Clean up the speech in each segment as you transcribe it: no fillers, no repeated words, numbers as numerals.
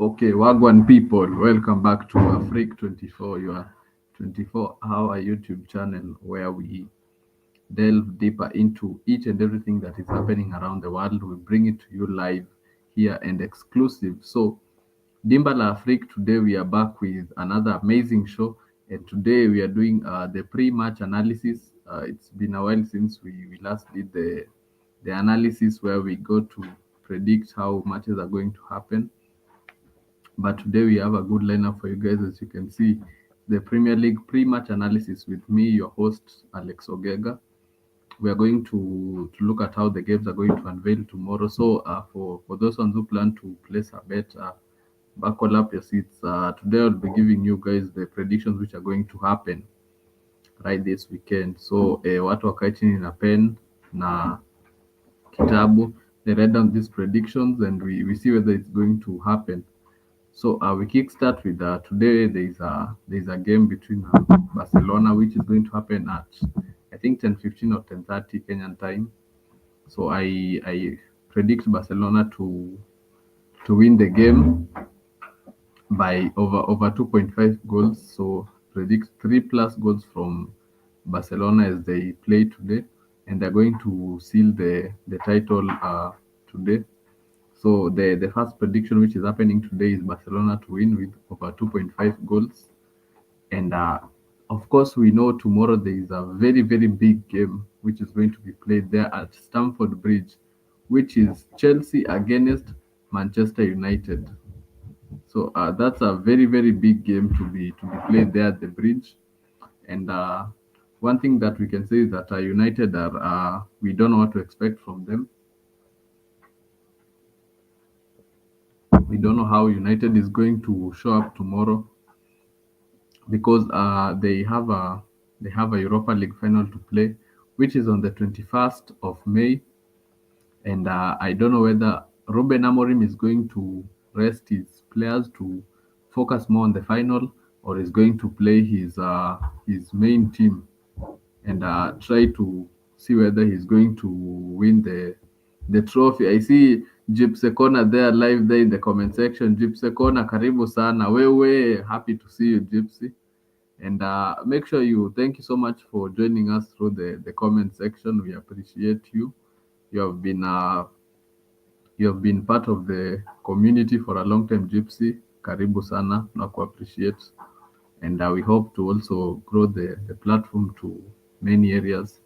Okay, Wagwan people, welcome back to Afrique 24, your 24-hour YouTube channel where we delve deeper into each and everything that is happening around the world. We bring it to you live here and exclusive. So, Dimba La Afrique, today we are back with another amazing show, and today we are doing the pre-match analysis. It's been a while since we last did the analysis where we go to predict how matches are going to happen. But today we have a good lineup for you guys. As you can see, the Premier League pre-match analysis with me, your host Alex Ogega. We are going to look at how the games are going to unveil tomorrow. So for those ones who plan to place a bet, buckle up your seats. Today I'll be giving you guys the predictions which are going to happen right this weekend. So watu wakae chini na pen na kitabu, they write down these predictions and we see whether it's going to happen. So we kickstart with today. There's a game between Barcelona, which is going to happen at I think 10:15 or 10:30 Kenyan time. So I predict Barcelona to win the game by over 2.5 goals. So predict 3+ goals from Barcelona as they play today, and they're going to seal the title today. So the first prediction which is happening today is Barcelona to win with over 2.5 goals. And of course, we know tomorrow there is a very big game which is going to be played there at Stamford Bridge, which is Chelsea against Manchester United. So that's a very big game to be played there at the bridge. And one thing that we can say is that United are we don't know what to expect from them. We don't know how United is going to show up tomorrow because they have a Europa League final to play, which is on the 21st of May, and I don't know whether Ruben Amorim is going to rest his players to focus more on the final, or is going to play his main team and try to see whether he's going to win the trophy. I see Gypsy Corner there live there in the comment section. Gypsy Corner, karibu sana. Wewe, happy to see you, Gypsy. And make sure you thank you so much for joining us through the comment section. We appreciate you. You have been part of the community for a long time, Gypsy. Karibu sana, na appreciate. And we hope to also grow the platform to many areas.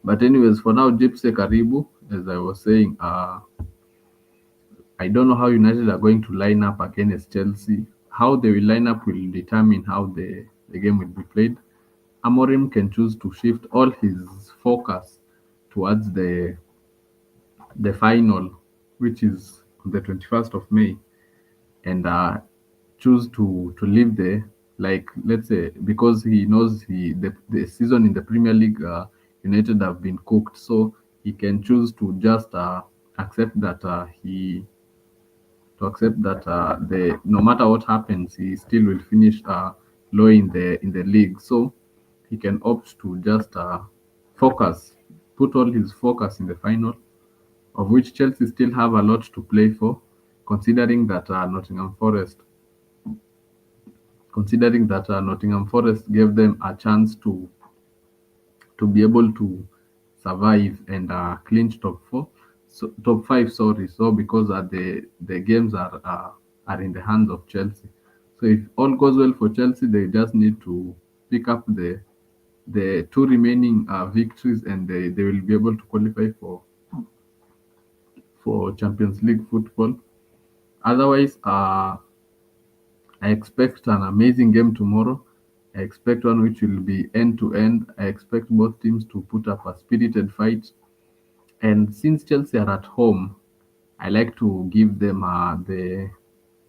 But anyways, for now, Gypsy Karibu, as I was saying, I don't know how United are going to line up against Chelsea. How they will line up will determine how the game will be played. Amorim can choose to shift all his focus towards the final, which is on the 21st of May, and choose to leave like, let's say, because he knows the season in the Premier League, United have been cooked, so he can choose to just accept that the no matter what happens, he still will finish low in the league. So he can opt to just focus, put all his focus in the final, of which Chelsea still have a lot to play for, considering that Nottingham Forest gave them a chance to be able to survive and clinch top five. Sorry, so because the games are in the hands of Chelsea. So if all goes well for Chelsea, they just need to pick up the two remaining victories, and they will be able to qualify for Champions League football. Otherwise, I expect an amazing game tomorrow. I expect one which will be end to end. I expect both teams to put up a spirited fight. And since Chelsea are at home, I like to give them the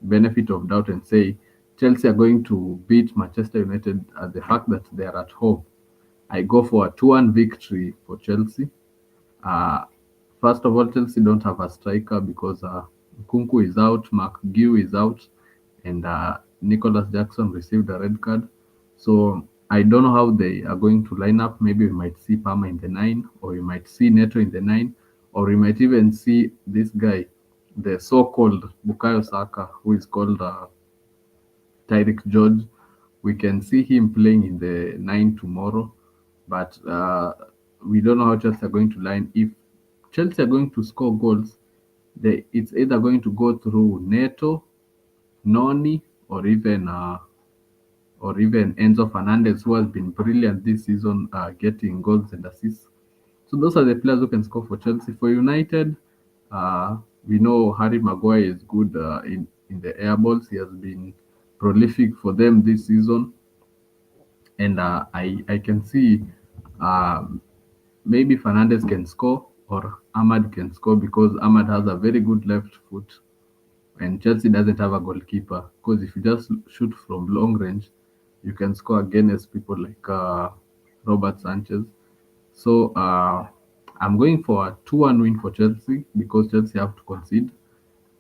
benefit of doubt and say Chelsea are going to beat Manchester United at the fact that they are at home. I go for a 2-1 victory for Chelsea. Uh, First of all, Chelsea don't have a striker because Kunku is out, Mark Guew is out, and Nicholas Jackson received a red card. So I don't know how they are going to line up. Maybe we might see Palmer in the 9, or we might see Neto in the 9, or we might even see this guy the so-called Bukayo Saka, who is called Tyreek George. We can see him playing in the nine tomorrow, but we don't know how Chelsea are going to line. If Chelsea are going to score goals, it's either going to go through Neto, Noni, or even Enzo Fernandez, who has been brilliant this season, getting goals and assists. So those are the players who can score for Chelsea. For United, we know Harry Maguire is good in the air balls. He has been prolific for them this season, and I can see uh, maybe Fernandez can score or Ahmad can score because Ahmad has a very good left foot, and Chelsea doesn't have a goalkeeper. Because if you just shoot from long range, you can score against people like Robert Sanchez. So I'm going for a 2-1 win for Chelsea because Chelsea have to concede.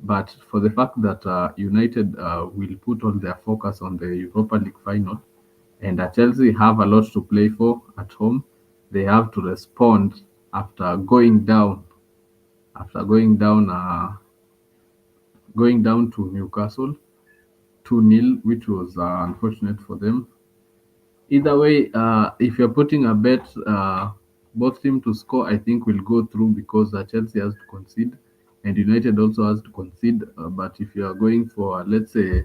But for the fact that United will put all their focus on the Europa League final, and Chelsea have a lot to play for at home, they have to respond after going down to Newcastle 2-0, which was unfortunate for them. Either way, if you're putting a bet, both team to score, I think will go through because Chelsea has to concede, and United also has to concede. But if you are going for, let's say,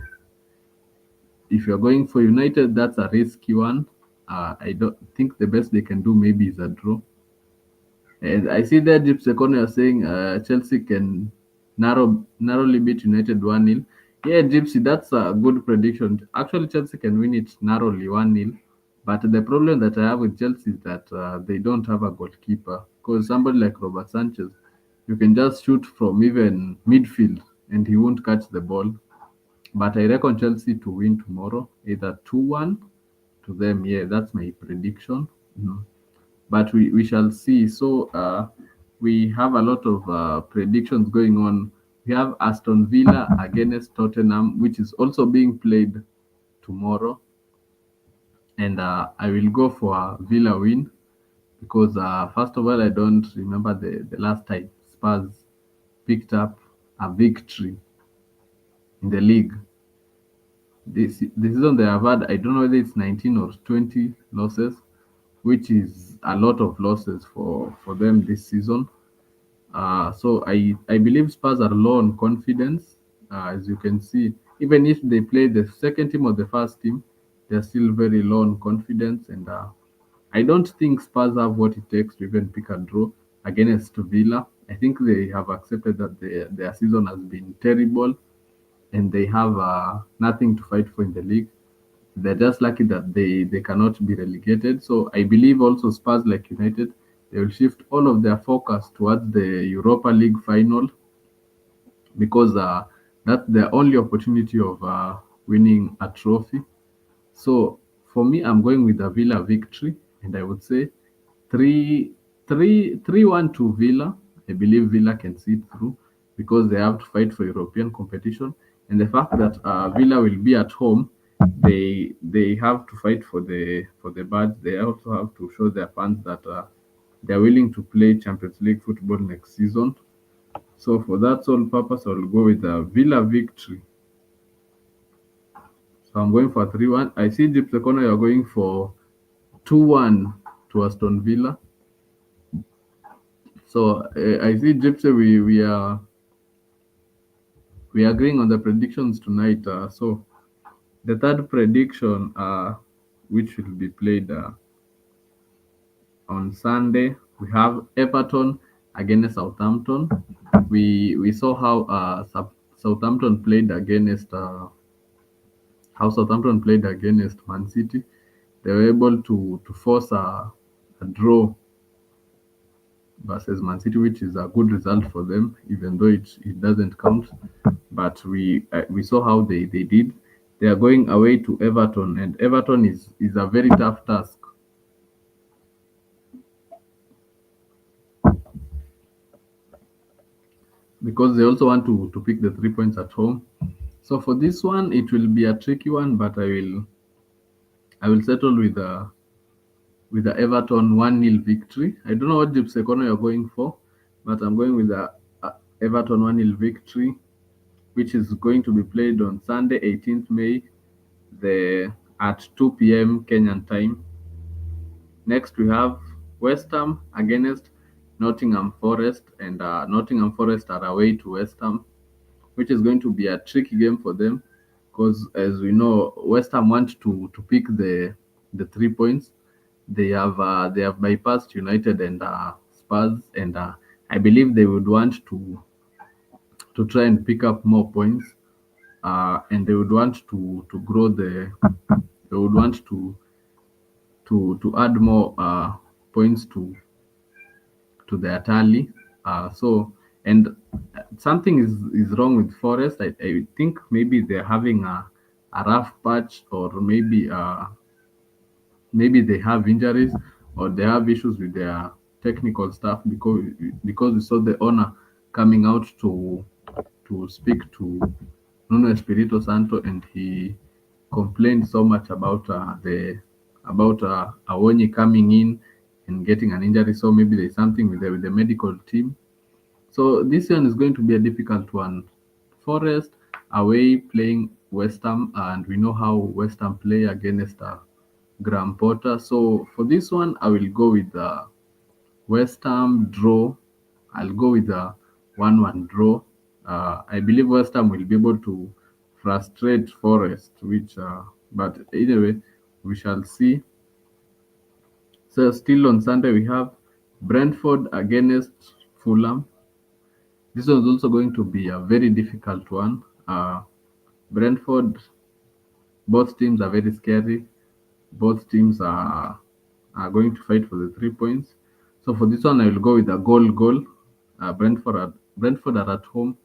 if you're going for United, that's a risky one. I don't think the best they can do maybe is a draw. And I see that Gypsy Sekono are saying Chelsea can narrowly beat United 1-0. Yeah, Gypsy, that's a good prediction. Actually, Chelsea can win it narrowly 1-0. But the problem that I have with Chelsea is that they don't have a goalkeeper. Because somebody like Robert Sanchez, you can just shoot from even midfield and he won't catch the ball. But I reckon Chelsea to win tomorrow, either 2-1 to them. Yeah, that's my prediction. Mhm. But we shall see. So we have a lot of predictions going on. We have Aston Villa against Tottenham, which is also being played tomorrow. And I will go for a Villa win because, first of all, I don't remember the last time Spurs picked up a victory in the league. This season they have had, I don't know whether it's 19 or 20 losses, which is a lot of losses for them this season. So I believe Spurs are low on confidence. As you can see, even if they play the second team or the first team, they're still very low on confidence. And I don't think Spurs have what it takes to even pick a draw against Villa. I think they have accepted that their season has been terrible and they have nothing to fight for in the league. They're just lucky that they cannot be relegated. So I believe also Spurs, like United, they will shift all of their focus towards the Europa League final because that's their only opportunity of winning a trophy. So for me, I'm going with a Villa victory, and I would say 3-1 to Villa. I believe Villa can see it through because they have to fight for European competition, and the fact that Villa will be at home, they have to fight for the badge. They also have to show their fans that they are willing to play Champions League football next season. So for that sole purpose, I'll go with a Villa victory. So I'm going for 3-1. I see Deep Sekono, you're going for 2-1 to Aston Villa. So I see Gypsy, we are agreeing on the predictions tonight. So the third prediction, which will be played on Sunday, we have Everton against Southampton. We saw how Southampton played against Man City. They were able to force a draw versus Man City, which is a good result for them, even though it doesn't count. But we saw how they did. They are going away to Everton, and Everton is a very tough task because they also want to pick the 3 points at home. So for this one, it will be a tricky one, but I will settle with the Everton 1-0 victory. I don't know what Gypsy Sekono you're going for, but I'm going with a Everton 1-0 victory, which is going to be played on Sunday, 18th May, at 2 p.m. Kenyan time. Next, we have West Ham against Nottingham Forest, and Nottingham Forest are away to West Ham, which is going to be a tricky game for them because, as we know, West Ham want to pick the 3 points. They have bypassed United and Spurs, and I believe they would want to try and pick up more points, and they would want to grow they would want to add more points to their tally. So, and something is wrong with Forest. I think maybe they're having a rough patch, or maybe they have injuries, or they have issues with their technical staff, because we saw the owner coming out to speak to Nuno Espirito Santo, and he complained so much about Awonyi coming in and getting an injury. So maybe there's something with the medical team. So this one is going to be a difficult one. Forest away playing West Ham, and we know how West Ham play against Graham Potter. So for this one, I will go with West Ham draw. I'll go with a 1-1 draw. I believe West Ham will be able to frustrate Forest, but anyway, we shall see. So still on Sunday, we have Brentford against Fulham. This was also going to be a very difficult one. Brentford, both teams are very scary. Both teams are going to fight for the 3 points. So for this one, I will go with a goal. Brentford are at home.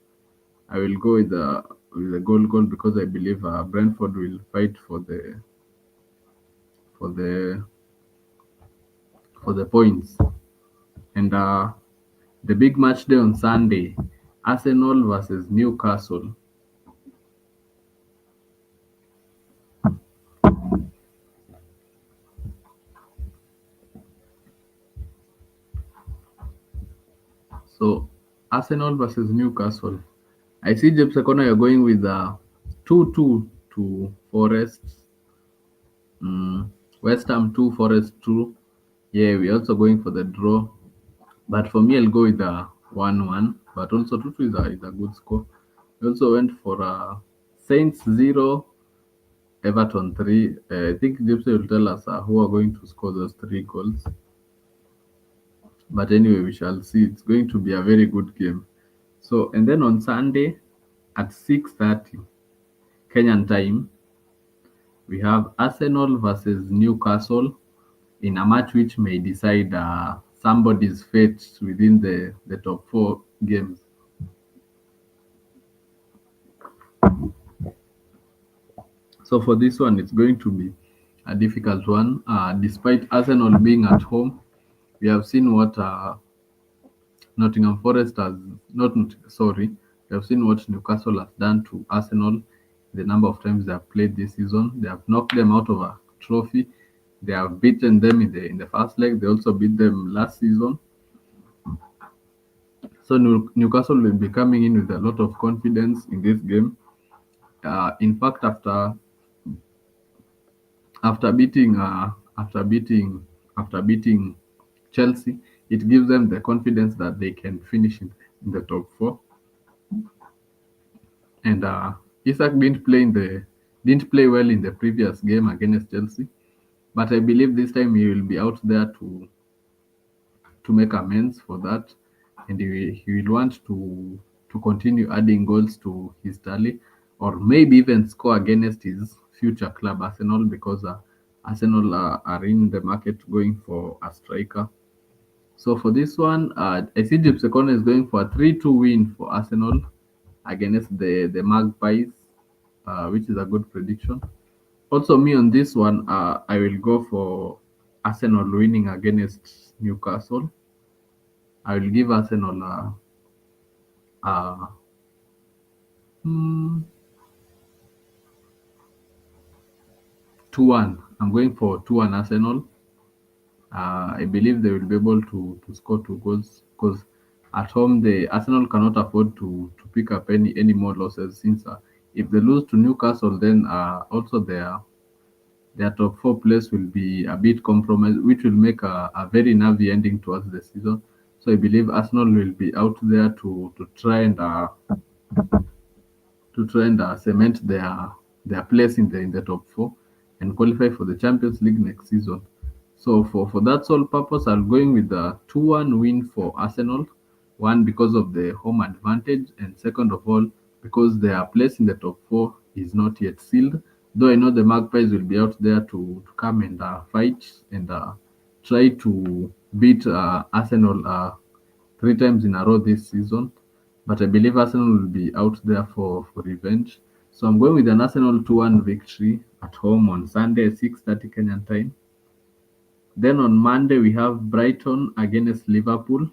I will go with a goal because I believe Brentford will fight for the for the points. And the big match day on Sunday, Arsenal versus Newcastle. So Arsenal versus Newcastle. I see James Sekona, you're going with 2-2 to Forest. West Ham 2, Forest 2. Yeah, we're also going for the draw. But for me, I'll go with a 1-1. But also 2-2 is a good score. We also went for Saints 0, Everton 3. I think Gypsy will tell us who are going to score those 3 goals. But anyway, we shall see. It's going to be a very good game. So, and then on Sunday at 6:30 Kenyan time, we have Arsenal versus Newcastle in a match which may decide somebody's fate within the top 4 games. So for this one, it's going to be a difficult one. Despite Arsenal being at home, we have seen what Nottingham Forest has not sorry. We have seen what Newcastle has done to Arsenal. The number of times they have played this season, they have knocked them out of a trophy. They have beaten them in the first leg. They also beat them last season. So Newcastle will be coming in with a lot of confidence in this game. In fact, after beating Chelsea, it gives them the confidence that they can finish in the top 4. And Isak didn't play well in the previous game against Chelsea, but I believe this time he will be out there to make amends for that, and he will want to continue adding goals to his tally, or maybe even score against his future club Arsenal, because Arsenal are in the market going for a striker. So for this one, I see Gypsy Sekona is going for a 3-2 win for Arsenal against the Magpies, which is a good prediction. Also, me on this one, I will go for Arsenal winning against Newcastle. I will give Arsenal a hmm, 2-1. I'm going for 2-1 Arsenal. I believe they will be able to score 2 goals because At home, the Arsenal cannot afford to pick up any more losses since if they lose to Newcastle, then also their top four place will be a bit compromised, which will make a very nervy ending towards the season. So I believe Arsenal will be out there to try and cement their place in the top four and qualify for the Champions League next season. So for that sole purpose, I'm going with the 2-1 win for Arsenal. One, because of the home advantage, and second of all, because their place in the top four is not yet sealed. Though I know the Magpies will be out there to come and fight and try to beat Arsenal three times in a row this season. But I believe Arsenal will be out there for revenge. So I'm going with an Arsenal 2-1 victory at home on Sunday, 6:30 Kenyan time. Then on Monday, we have Brighton against Liverpool,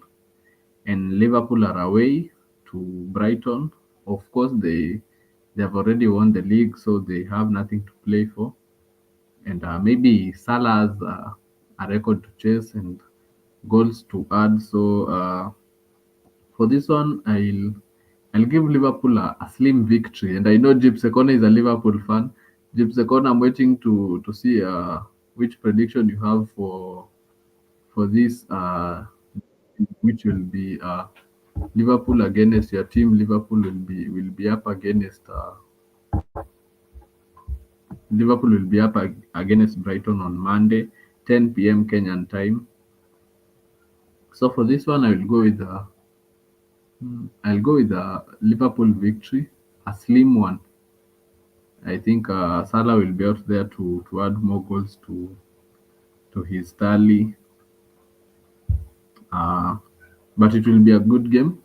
and Liverpool are away to Brighton. Of course, they have already won the league, so they have nothing to play for. And maybe Salah has a record to chase and goals to add. So for this one, I'll give Liverpool a slim victory. And I know Jip Sekona is a Liverpool fan. Jip Sekona, I'm waiting to see which prediction you have for this, which will be Liverpool against your team. Liverpool will be up against Brighton on Monday, 10 p.m. Kenyan time. So for this one, I'll go with the Liverpool victory, a slim one. I think Salah will be out there to add more goals to his tally. Uh, but it will be a good game.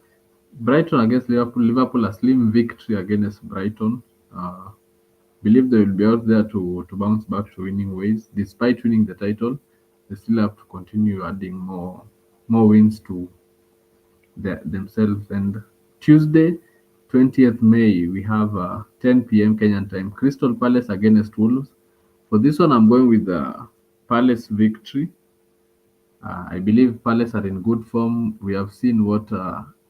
Brighton against Liverpool. Liverpool a slim victory against Brighton. Believe they will be out there to bounce back to winning ways. Despite winning the title, they still have to continue adding more wins to themselves. And Tuesday, 20th May, we have 10 p.m. Kenyan time. Crystal Palace against Wolves. For this one, I'm going with the Palace victory. I believe Palace are in good form. We have seen what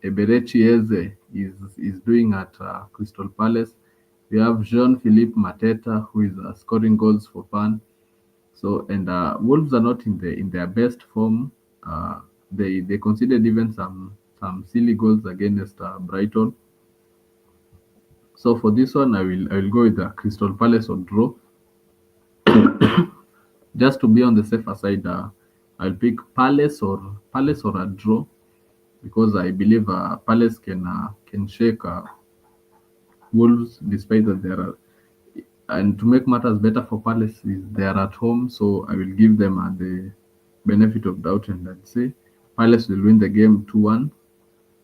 Eberechi Eze is doing at Crystal Palace. We have Jean-Philippe Mateta, who is scoring goals for fun. So, and Wolves are not in their best form. They conceded even some silly goals against Brighton. So for this one, I will go with the Crystal Palace or draw. Just to be on the safer side, I'll pick Palace or a draw, because I believe Palace can shake Wolves, despite that there are. And to make matters better for Palace, is they are at home, so I will give them the benefit of doubt, and I'd say Palace will win the game 2-1.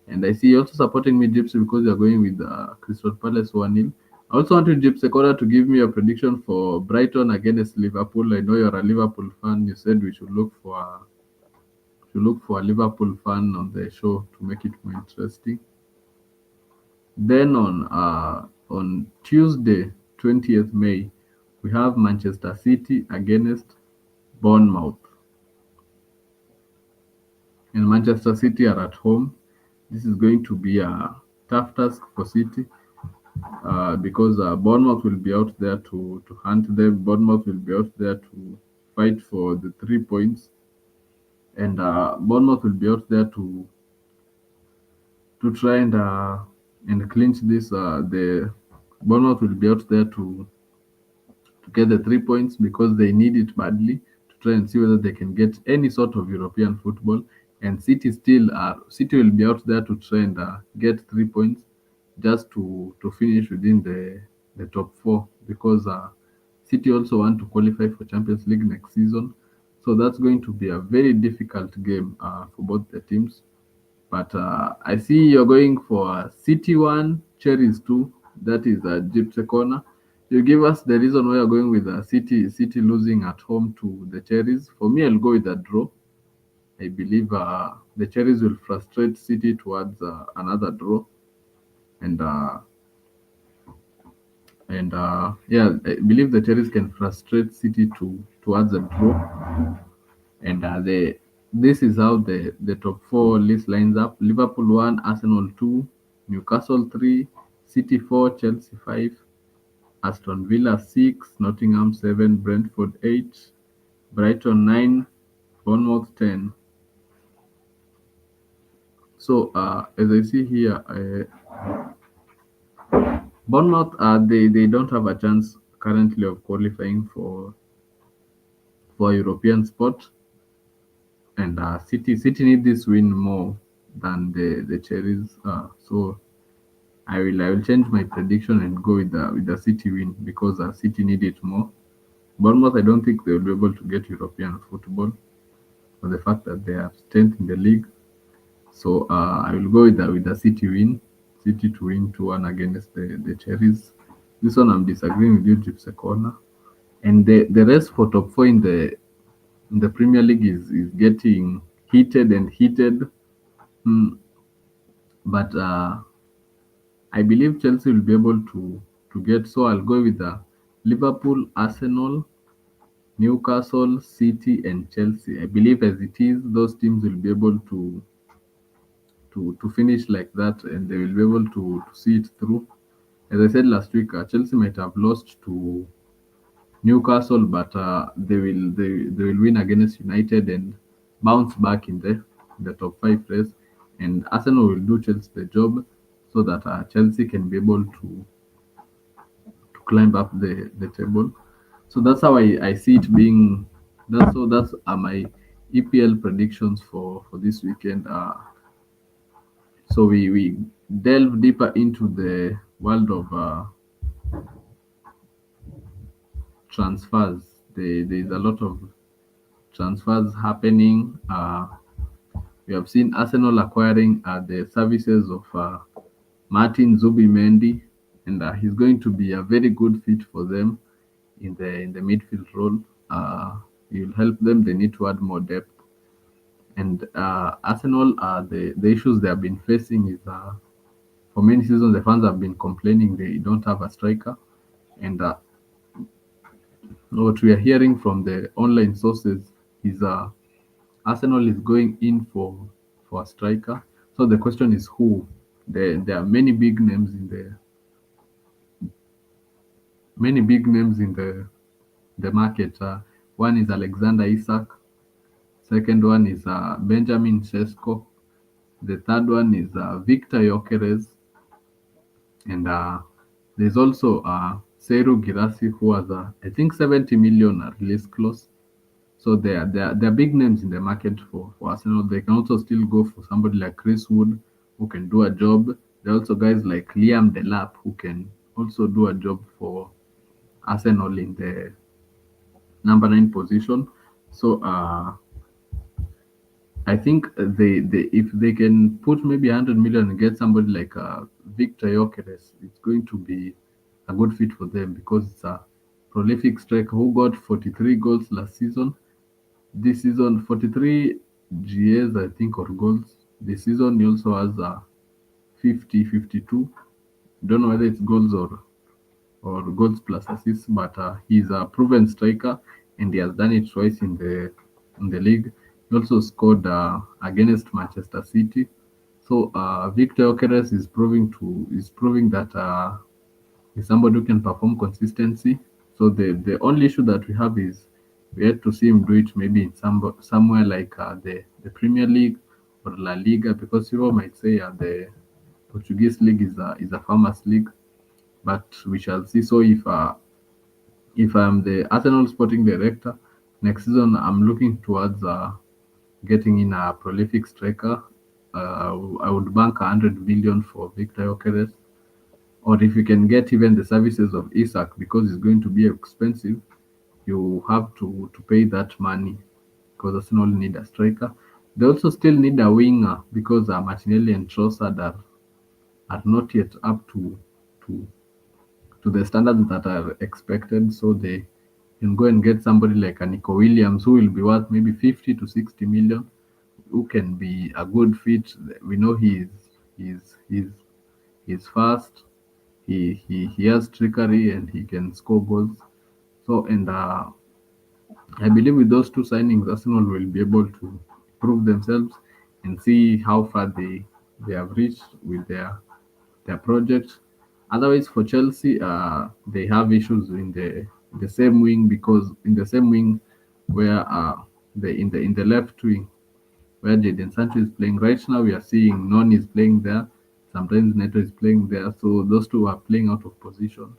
And I see you also supporting me, Gypsy, because you're going with Crystal Palace 1-0. I also want you, Gypsy Sekora, to give me a prediction for Brighton against Liverpool. I know you're a Liverpool fan. You said we should look for a Liverpool fan on the show to make it more interesting. Then on Tuesday, 20th May, we have Manchester City against Bournemouth. And Manchester City are at home. This is going to be a tough task for City, because Bournemouth will be out there to hunt them. Bournemouth will be out there to fight for the 3 points, and Bournemouth will be out there to try and clinch this. The Bournemouth will be out there to get the 3 points, because they need it badly to try and see whether they can get any sort of European football. And City will be out there to try and get 3 points, just to finish within the top four, because City also want to qualify for Champions League next season. So that's going to be a very difficult game for both the teams. But I see you're going for City 1, Cherries 2. That is Gypsy Corner. You give us the reason why you're going with City losing at home to the Cherries. For me, I'll go with a draw. I believe the Cherries will frustrate City towards another draw, and yeah, I believe the Cherries can frustrate City towards a draw, and this is how the top four list lines up: Liverpool 1, Arsenal 2, Newcastle 3, City 4, Chelsea 5, Aston Villa 6, Nottingham 7, Brentford 8, Brighton 9, Bournemouth 10. So, as I see here, Bournemouth, they don't have a chance currently of qualifying for European spot, and City need this win more than the Cherries. So I will change my prediction and go with the City win because City need it more. Bournemouth, I don't think they will be able to get European football for the fact that they are 10th in the league. So I will go with the City win. City to win 2-1 against the Cherries. This one I'm disagreeing with you, Gypsy Corner. And the rest for top four in the Premier League is getting heated and heated. Mm, but I believe Chelsea will be able to get. So I'll go with the Liverpool, Arsenal, Newcastle, City, and Chelsea. I believe as it is, those teams will be able to finish like that, and they will be able to see it through. As I said last week, Chelsea might have lost to Newcastle, but they will win against United and bounce back in the top five race. And Arsenal will do Chelsea the job so that Chelsea can be able to climb up the table. So that's how I see it being. That's my EPL predictions for this weekend. So we delve deeper into the world of transfers. There's a lot of transfers happening. We have seen Arsenal acquiring the services of Martin Zubimendi, and he's going to be a very good fit for them in the midfield role. He will help them. They need to add more depth. And Arsenal, the issues they have been facing is for many seasons the fans have been complaining they don't have a striker, and what we are hearing from the online sources is Arsenal is going in for a striker. So the question is who? There are many big names in the market. One is Alexander Isak. Second one is Benjamin Sesko. The third one is Victor Yokeres, and there's also Seru Girassi, who has I think 70 million release clause. So they are big names in the market for Arsenal. They can also still go for somebody like Chris Wood who can do a job. There are also guys like Liam Delap who can also do a job for Arsenal in the number 9 position. So I think they if they can put maybe 100 million and get somebody like Victor Yokeres, it's going to be a good fit for them because it's a prolific striker who got 43 goals last season. This season, 43 GAs, I think, or goals. This season, he also has 50, 52. Don't know whether it's goals or goals plus assists, but he's a proven striker and he has done it twice in the league. He also scored against Manchester City. So Victor Okeres is proving that he's somebody who can perform consistency. So the only issue that we have is we had to see him do it maybe in somewhere like the Premier League or La Liga, because people might say the Portuguese league is a farmers league, but we shall see. So if I'm the Arsenal sporting director next season, I'm looking towards getting in a prolific striker. I would bank 100 million for Victor Okeres, or if you can get even the services of Isak because it's going to be expensive, you have to pay that money because Arsenal need a striker. They also still need a winger because Martinelli and Trossard are not yet up to to the standards that are expected. So they can go and get somebody like a Nico Williams who will be worth maybe 50 to 60 million, who can be a good fit. We know he's fast, he has trickery and he can score goals. So and I believe with those two signings, Arsenal will be able to prove themselves and see how far they have reached with their project. Otherwise, for Chelsea, they have issues in the same wing, because in the same wing where the in the left wing where Jadon Sancho is playing right now, we are seeing Non is playing there. Sometimes Neto is playing there, so those two are playing out of position.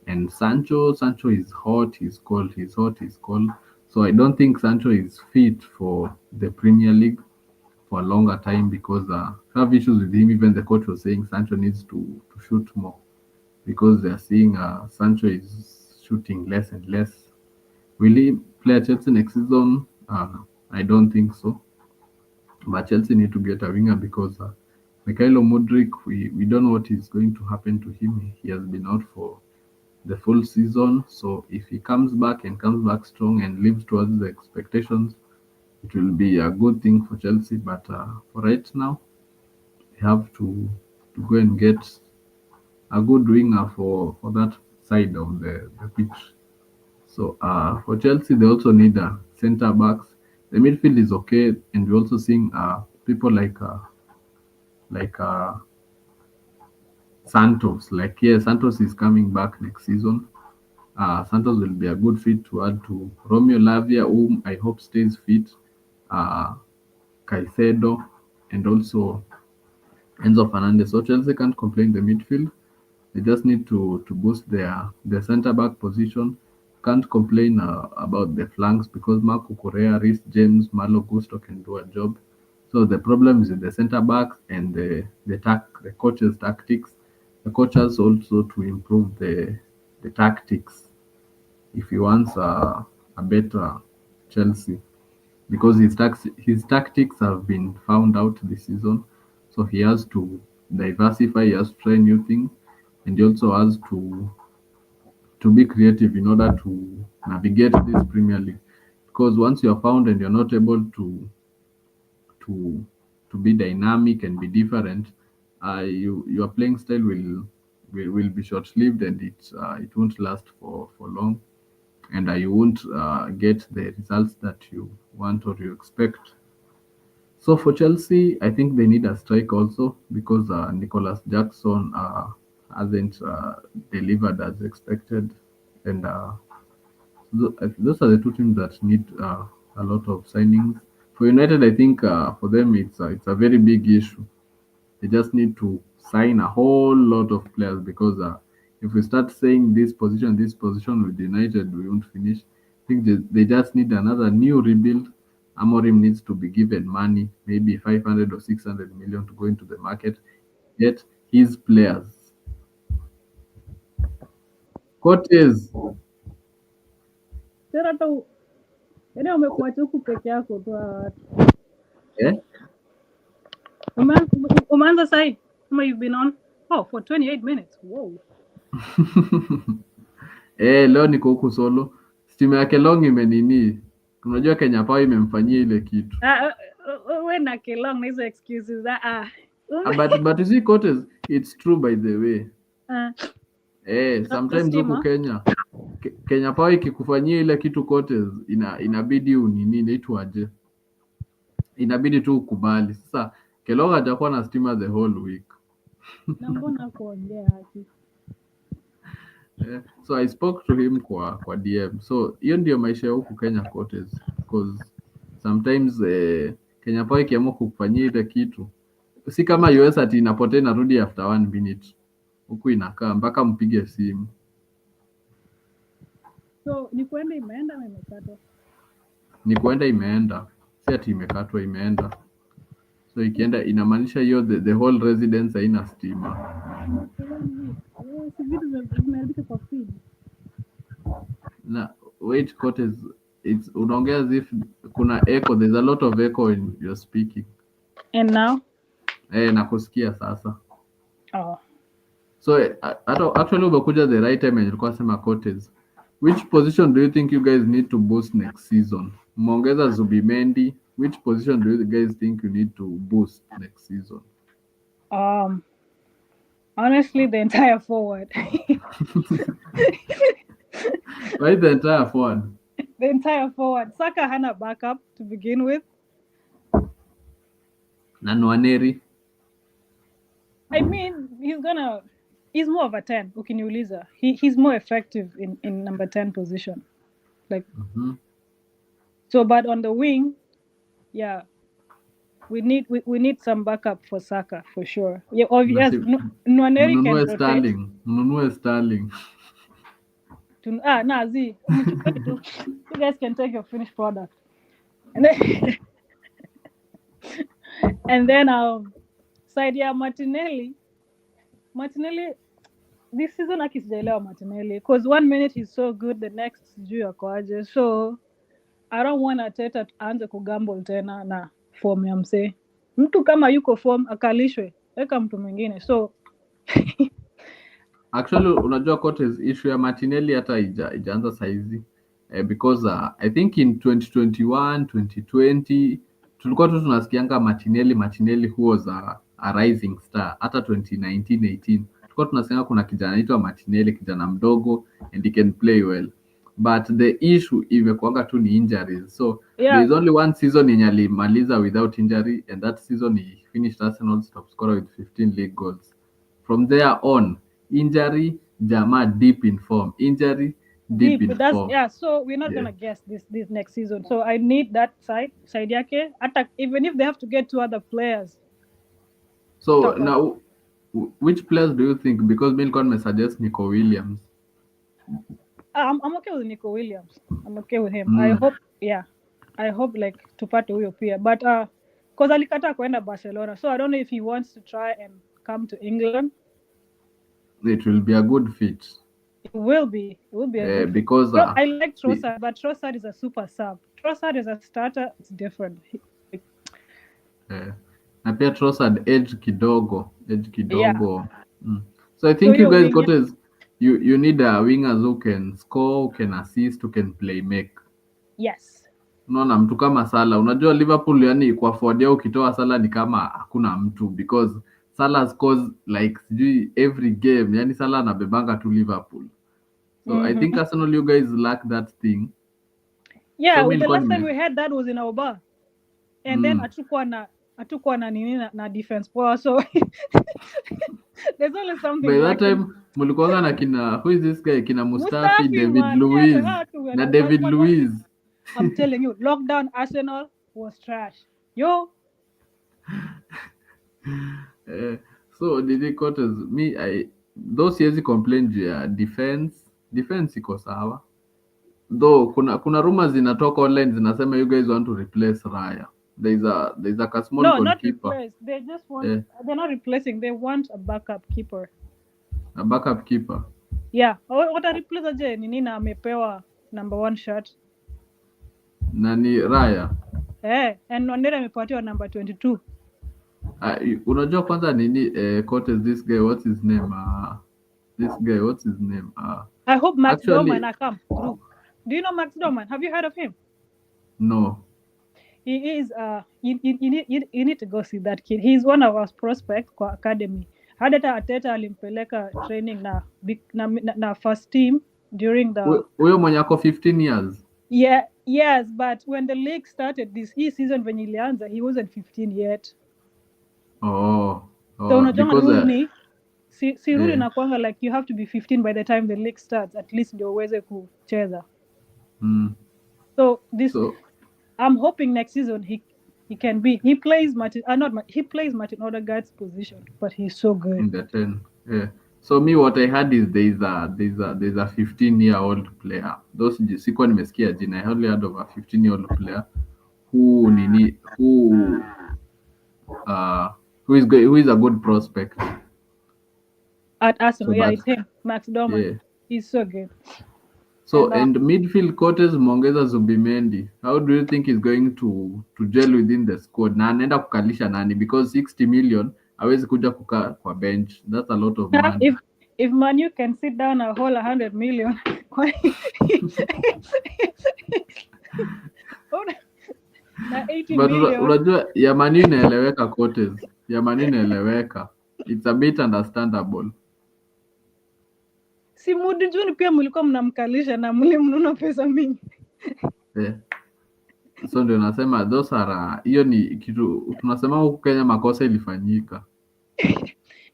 And Sancho is hot, he's cold, he's hot, he's cold. So I don't think Sancho is fit for the Premier League for a longer time, because I have issues with him. Even the coach was saying Sancho needs to shoot more, because they're seeing Sancho is shooting less and less. Will he play at Chelsea next season? I don't think so. But Chelsea need to get a winger, because Mikhailo Mudrik, we don't know what is going to happen to him. He has been out for the full season. So if he comes back and comes back strong and lives towards the expectations, it will be a good thing for Chelsea. But for right now, we have to go and get a good winger for that side of the pitch. So for Chelsea, they also need centre backs. The midfield is okay, and we're also seeing people like Santos. Like, yeah, Santos is coming back next season. Santos will be a good fit to add to Romeo Lavia, whom I hope stays fit. Uh, Caicedo, and also Enzo Fernandez. So Chelsea can't complain the midfield. They just need to boost their centre back position. Can't complain about the flanks, because Marco Correa, Rhys James, Malo Gusto can do a job. So the problem is in the centre backs and the coaches' tactics. The coaches also to improve the tactics if he wants a better Chelsea, because his tactics have been found out this season. So he has to diversify, he has to try new things, and he also has to be creative in order to navigate this Premier League. Because once you're found and you're not able to to be dynamic and be different, your playing style will be short lived, and it won't last for long, and you won't get the results that you want or you expect. So for Chelsea, I think they need a strike also, because Nicholas Jackson hasn't delivered as expected, and those are the two teams that need a lot of signings. For United, I think for them it's a very big issue. They just need to sign a whole lot of players, because if we start saying this position with United, we won't finish. I think they just need another new rebuild. Amorim needs to be given money, maybe 500 or 600 million, to go into the market, get his players. Coaches, Tena hata yaani wamekuacha huku peke yako tu hawa watu. eh? Umeanza sahi ama you've been on for 28 minutes. Whoa. Leo niko huku solo. Stimu yake long imenini. Unajua Kenya Power imemfanyia ile kitu. We na Kelong na hizo excuses. But you see coaches, it's true by the way. Sometimes huku stima. Kenya Kenya Power ikikufanyia ile kitu coaches, inabidi unini inaitwaje? Inabidi tu ukubali. Sasa Kelong hajakuwa na stima the whole week. Na mbona kuongea haki? So I spoke to him kwa DM. So hiyo ndio maisha ya huku Kenya coaches, because sometimes Kenya Power ikiamua kukufanyia ile kitu, si kama US ati inapotea inarudi after 1 minute. Huku inakaa mpaka mpige simu. So ni kwenda imeenda ama imekatwa? Ni kwenda imeenda, si ati imekatwa, imeenda. So ikienda inamaanisha hiyo the whole residence haina stima. Si vitu vimeharibika kwa feed. Na wait coaches, it's unaongea as if kuna echo, there's a lot of echo in your speaking. And now? Nakusikia sasa. Oh. So actually umekuja the right time and ulikuwa sema coaches. Which position do you think you guys need to boost next season? Umeongeza Zubimendi. Which position do you guys think you need to boost next season? Honestly, the entire forward. Why the entire forward? The entire forward. Saka hana backup to begin with. Na Nwaneri. I mean, he's more of a 10. Ukiniuliza. He's more effective in number 10 position. Like so, but on the wing, yeah, we need some backup for Saka for sure. Yeah, yes, Nwaneri can rotate. Mnunue Sterling. Nazi, you guys can take your finished product. And then and then side ya Martinelli, this season akisijaelewa Martinelli because 1 minute he's so good, the next sijui akoaje. So I don't want Arteta aanze kugamble tena na form ya msee. Mtu kama yuko form akalishwe, weka mtu mwingine. So actually unajua Cotes issue ya Martinelli hata ijaanza saizi because I think in 2021 2020 tulikuwa tu tunasikianga Martinelli who was a rising star. Hata 2019 18 tulikuwa tunasikianga kuna kijana anaitwa Martinelli, kijana mdogo and he can play well, but the issue imekuanga tu ni injuries. So there is only one season yenye alimaliza without injury, and that season he finished Arsenal's top scorer with 15 league goals. From there on, injury, Jama deep in form. Injury, deep in form. Yeah, so we're not gonna guess this next season. So I need that side yake attack, even if they have to get 2 other players. So now, which players do you think? Because Milcon may suggest Nico Williams. I'm okay with Nico Williams. I'm okay with him. I hope like tupate huyo pia, but because alikata kwenda Barcelona, so I don't know if he wants to try and come to England. It will be a good fit. It will be a good because fit. I like Trossard, but Trossard is a super sub. Trossard is a starter, it's different. Na pia Trossard edge kidogo. Yeah. So I think you guys got is you need wingers who can score, who can assist, who can play make. Yes. Unaona mtu kama Salah, unajua Liverpool yani kwa forward yao ukitoa Salah ni kama hakuna mtu, because Salah scores like every game, yani Salah anabebanga tu Liverpool. So I think Arsenal, you guys lack that thing. Yeah, so the last time we had that was in our bar. And then hatukuwa na nini na defense power, so there's always something. By that time mulikuwa na kina, who is this guy, kina Mustafi David Luiz na David Luiz. I'm telling you, lockdown Arsenal was trash. Yo. So did Cotes, those years complained ya defense iko sawa. Though kuna rumors zinatoka online zinasema you guys want to replace Raya. There's a small goalkeeper. No, not replace. They just want they're not replacing. They want a backup keeper. A backup keeper. Yeah. What a replacer je ni nini amepewa number 1 shirt. Nani Raya? And Nwaneri amepatiwa number 22. Unajua kwanza nini Cotes, this guy what's his name? I hope Max Dorman come through. Do you know Max Dorman? Have you heard of him? No. He is you need to go see that kid. He's one of our prospects kwa academy. Hata Arteta alimpeleka training na first team during the huyo mwenye ako 15 years. Yeah, yes, but when the league started this season when ilianza, he wasn't 15 yet. So unajua rule si rule inakuanga like you have to be 15 by the time the league starts, at least ndio uweze kucheza. So I'm hoping next season he can be. He plays Martin Odegaard's position, but he's so good. In the 10. Yeah. So me what I heard is there's a 15-year-old player. Those sikuwa nimesikia jina. I only heard of a 15-year-old player who is a good prospect. At Arsenal, so it's him, Max Dorman. Yeah. He's so good. So and midfield Cotes Mongeza Zubimendi, how do you think he's going to gel within the squad? Na anaenda kukalisha nani, because 60 million hawezi kuja kukaa kwa bench. That's a lot of money. If Manu can sit down a whole 100 million. Na 80 but million. Unajua ya Manu inaeleweka Cotes. Ya Manu inaeleweka. It's a bit understandable. Si Mudijuni pia mlikuwa mnamkalisha na mlimnunua pesa mingi. So ndio nasema those are hiyo ni kitu tunasema huku Kenya makosa ilifanyika.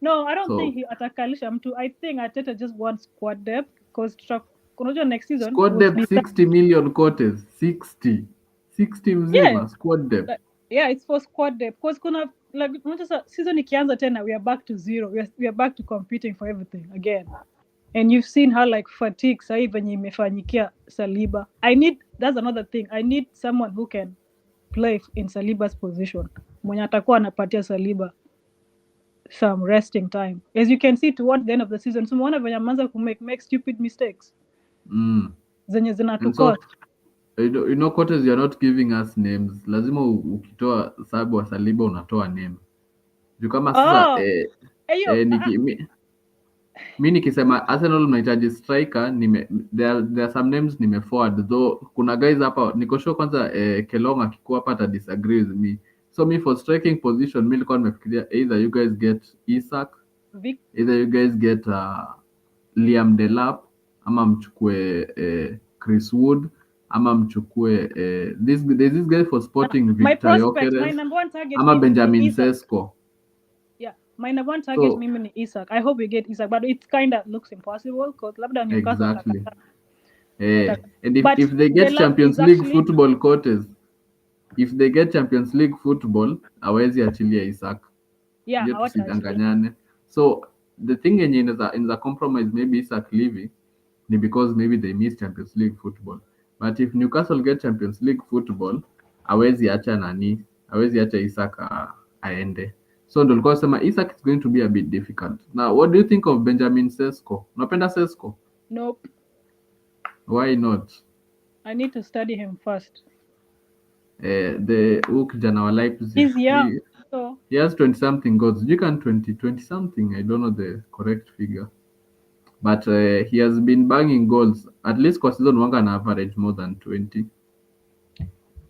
No, I don't So think he atakalisha mtu. I think Arteta just wants squad depth because unajua next season squad we'll depth be 60 million quotas 60 mzima yeah, squad depth. yeah, it's for squad depth because kuna like unajua season ikianza tena we are back to zero. We are back to competing for everything again. And you've seen how like fatigue sasa hivi venye imefanyikia Saliba. That's another thing. I need someone who can play in Saliba's position. Mwenye atakuwa anapatia Saliba some resting time. As you can see towards the end of the season, tumeona venye ameanza make stupid mistakes. Zenye And so zinatukosa. you know coaches, you're not giving us names. Lazima ukitoa sababu wa Saliba unatoa name. Juu kama sasa mi nikisema Arsenal mnahitaji striker there are some names nimeforward though kuna guys hapa niko sure kwanza Kelong akikuwa hapa ata disagree with me. So me for striking position mi nilikuwa nimefikiria either you guys get Isak, either you guys get Liam Delap ama mchukue Chris Wood ama mchukue there's this guy for Sporting Victor Gyökeres ama Benjamin Sesko. My number one target mimi ni Isak. I hope we get Isak, but it kind of looks impossible because labda Newcastle. Exactly. And if they get Champions League football quotas, if they get Champions League football, hawezi achilia Isak. Yeah, tusidanganyane. So the thing in the compromise maybe Isak leaving ni because maybe they miss Champions League football. But if Newcastle get Champions League football, hawezi acha Isak aende. So ndo nilikuwa nasema Isak is going to be a bit difficult. Now, what do you think of Benjamin Sesko? Unapenda Sesko? Nope. Why not? I need to study him first. The kijana wa Leipzig. He's young. So he has 20 something goals. You can 20 something. I don't know the correct figure. But he has been banging goals. At least kwa season wanga na average more than 20.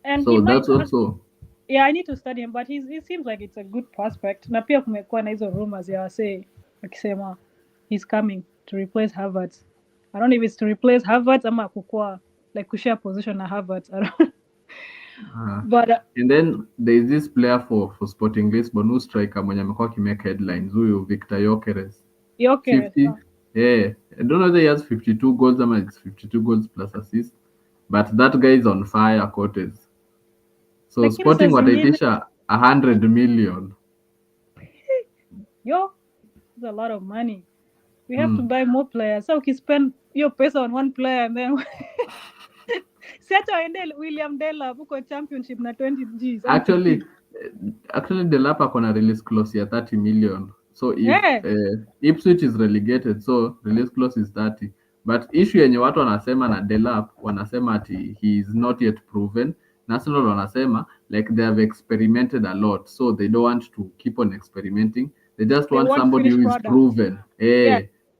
And so that's also yeah, I need to study him, but he seems like it's a good prospect. Na pia kumekuwa na hizo rumors ya wase akisema he's coming to replace Havertz. I don't know if it's to replace Havertz ama kukua like kushare position na Havertz. I don't but and then there is this player for Sporting Lisbon who striker mwenye amekuwa akimake headlines huyu Victor Gyökeres. Yeah, I don't know whether he has 52 goals or it's 52 goals plus assists, but that guy is on fire quotas. So like Sporting wataitisha 100 million. Yo, that's a lot of money. We have to buy more players. So we spend your pesa on one player and then Seto aende William Delap huko championship na 20 Gs. Actually Delap akona release clause ya 30 million. So if Ipswich is relegated, so release clause is 30. But issue yenye watu wanasema na Delap wanasema ati he is not yet proven. National wanasema like they have experimented a lot, so they don't want to keep on experimenting. They just want somebody who is proven.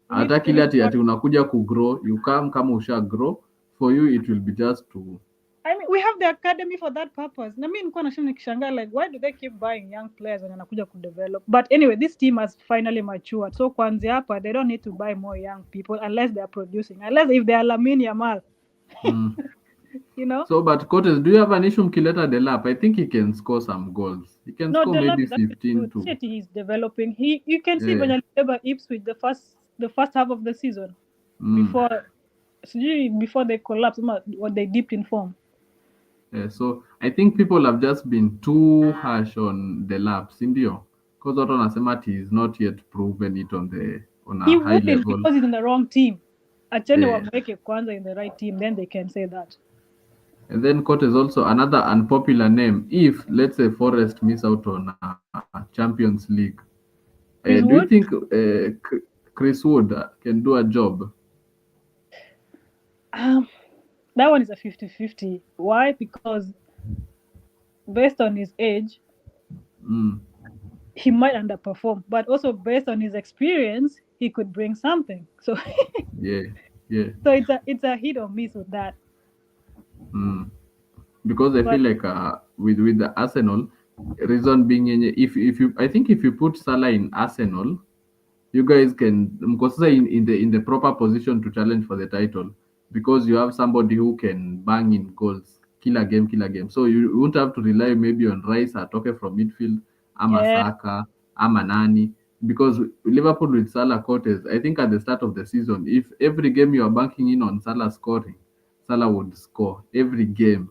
Hataki ile ati unakuja kugrow, you come kama usha grow, for you it will be just to I mean, we have the academy for that purpose. Na mimi nilikuwa nashinda nikishangaa like why do they keep buying young players when wanakuja kudevelop? But anyway, this team has finally matured. So kwanza hapa they don't need to buy more young people unless they are producing. Unless if they are Lamine Yamal. You know? So but coaches, do you have an issue mkileta Delap? I think he can score some goals. He can score maybe 15 too. He's developing. You can see when Alaba Ipswich the first half of the season before they collapsed or they dipped in form. Yeah, so I think people have just been too harsh on Delap, sindio? Because watu wanasema he is not yet proven it on a high level. Because he's in the wrong team. Achane wamweke kwanza in the right team, then they can say that. And then Cote is also another unpopular name. If let's say Forest miss out on a Champions League, do you think Chris Wood can do a job? That one is a 50-50. Why? Because based on his age, he might underperform. But also based on his experience, he could bring something. So yeah. So it's a hit or miss with that. Because I feel like with the Arsenal, reason being if you put Salah in Arsenal, you guys can because in the proper position to challenge for the title because you have somebody who can bang in goals. kila game. So you won't have to rely maybe on Rice atoke from midfield ama Yeah. Saka ama nani, because Liverpool with Salah Cortez, I think at the start of the season, if every game you are banking in on Salah scoring, Salah would score every game.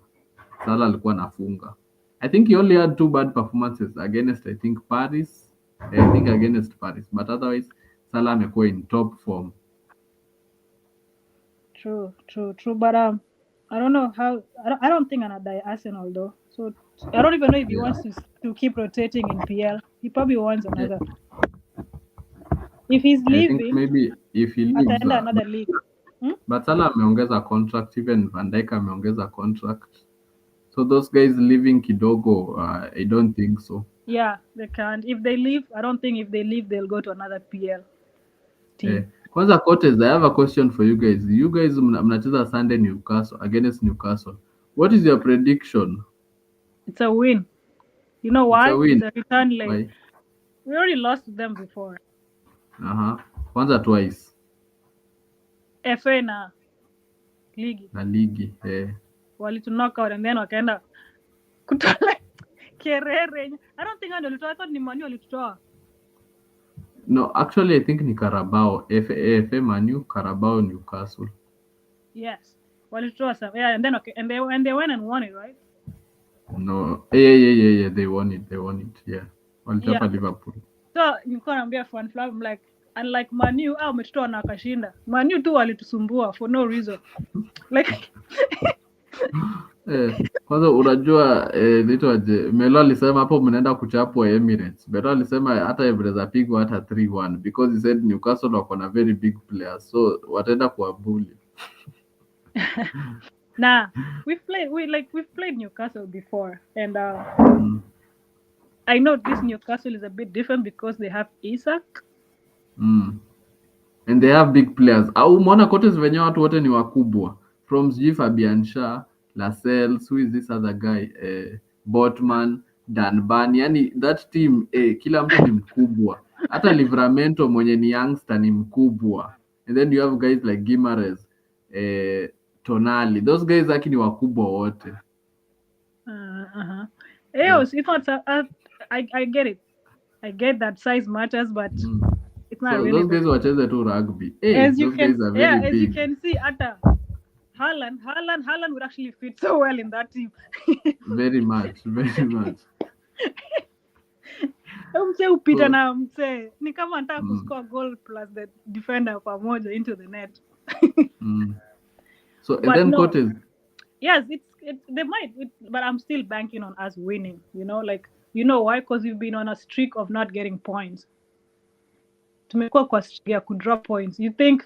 Salah alikuwa anafunga. I think he only had 2 bad performances against, I think Paris. I think against Paris, but otherwise Salah amekuwa in top form. True. But I don't know how. I don't think another Arsenal though. So I don't even know if he Yeah. wants to keep rotating in PL. He probably wants another. If he's I think leaving, maybe if he leaves, ataenda another league. but Salah ameongeza contract, even Van Dijk ameongeza contract. So those guys leaving kidogo, I don't think so. Yeah, they can't. If they leave, I don't think if they leave, they'll go to another PL team. Kwanza Cortez, I have a question for you guys. You guys mnacheza Sunday Newcastle against Newcastle. What is your prediction? It's a win. You know why? It's a win. It's a return leg. Why? We already lost to them before. Kwanza twice. FA na ligi. Na ligi. Walitu knock out and then wakaenda kutoa Kerere. I don't think walitoa. I thought ni Manu walitoa. No, actually I think ni Carabao. FA Manu, Carabao Newcastle. Yes. Walitoa some. Yeah, and then okay, and they went and won it, right? No. Yeah. They won it. Yeah. Walichapa Yeah. Liverpool. So nilikuwa naambia fan club, I'm like, unlike Manu au umetoa na akashinda. Manu tu walitusumbua for no reason. Like Kwanza unajua litwaje, Melo alisema hapo mnaenda kuchapwa Emirates. Melo alisema hata Emirates apigwa hata 3-1 because he said Newcastle wako na very big players, so wataenda kuwabuli. nah, we've played Newcastle before, and I know this Newcastle is a bit different because they have Isak. And they have big players. Au umeona Cortez venye watu wote ni wakubwa. From sijui Fabian Shah, Lascelles, who is this other guy? Botman, Danban. Yani that team, kila mtu ni mkubwa. Hata Livramento mwenye ni youngster ni mkubwa. And then you have guys like Gimares, Tonali. Those guys aki ni wakubwa wote. It's not. I get it. I get that size matters, but it's not So really. those guys wacheze tu rugby. As you Those guys are very as big. you can see, Ata Haaland would actually fit so well in that team. Very much. Mse upita na mse ni kama anataka kuscore goal plus the defender pamoja into the net. So and then Cortez. Yes, they might, but I'm still banking on us winning. You know, like, you know why? Because we've been on a streak of not getting points. Tumekuwa kwa streak ya kudrop points. You think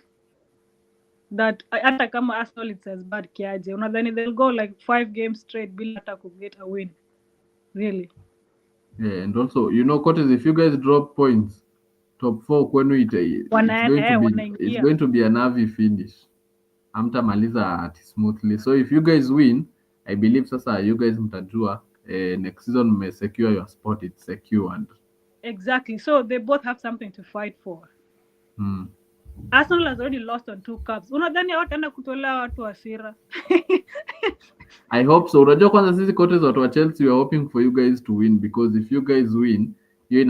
that hata kama Arsenal it's as bad kiaje, unadhani they'll go like 5 games straight bila hata kuget a win? Really? Yeah, and also, you know, Cortez, if you guys drop points, top 4 kwenu it's going to be a nervy finish. Hamtamaliza at smoothly. So if you guys win, I believe sasa you guys mtajua next season may secure your spot. It's secured. Exactly. So they both have something to fight for. Arsenal has already lost on 2 cups. Unadhani hawataenda kutolea watu hasira? I hope so. Unajua kwanza sisi Cortez watu wa Chelsea we are hoping for you guys to win, because if you guys win, hiyo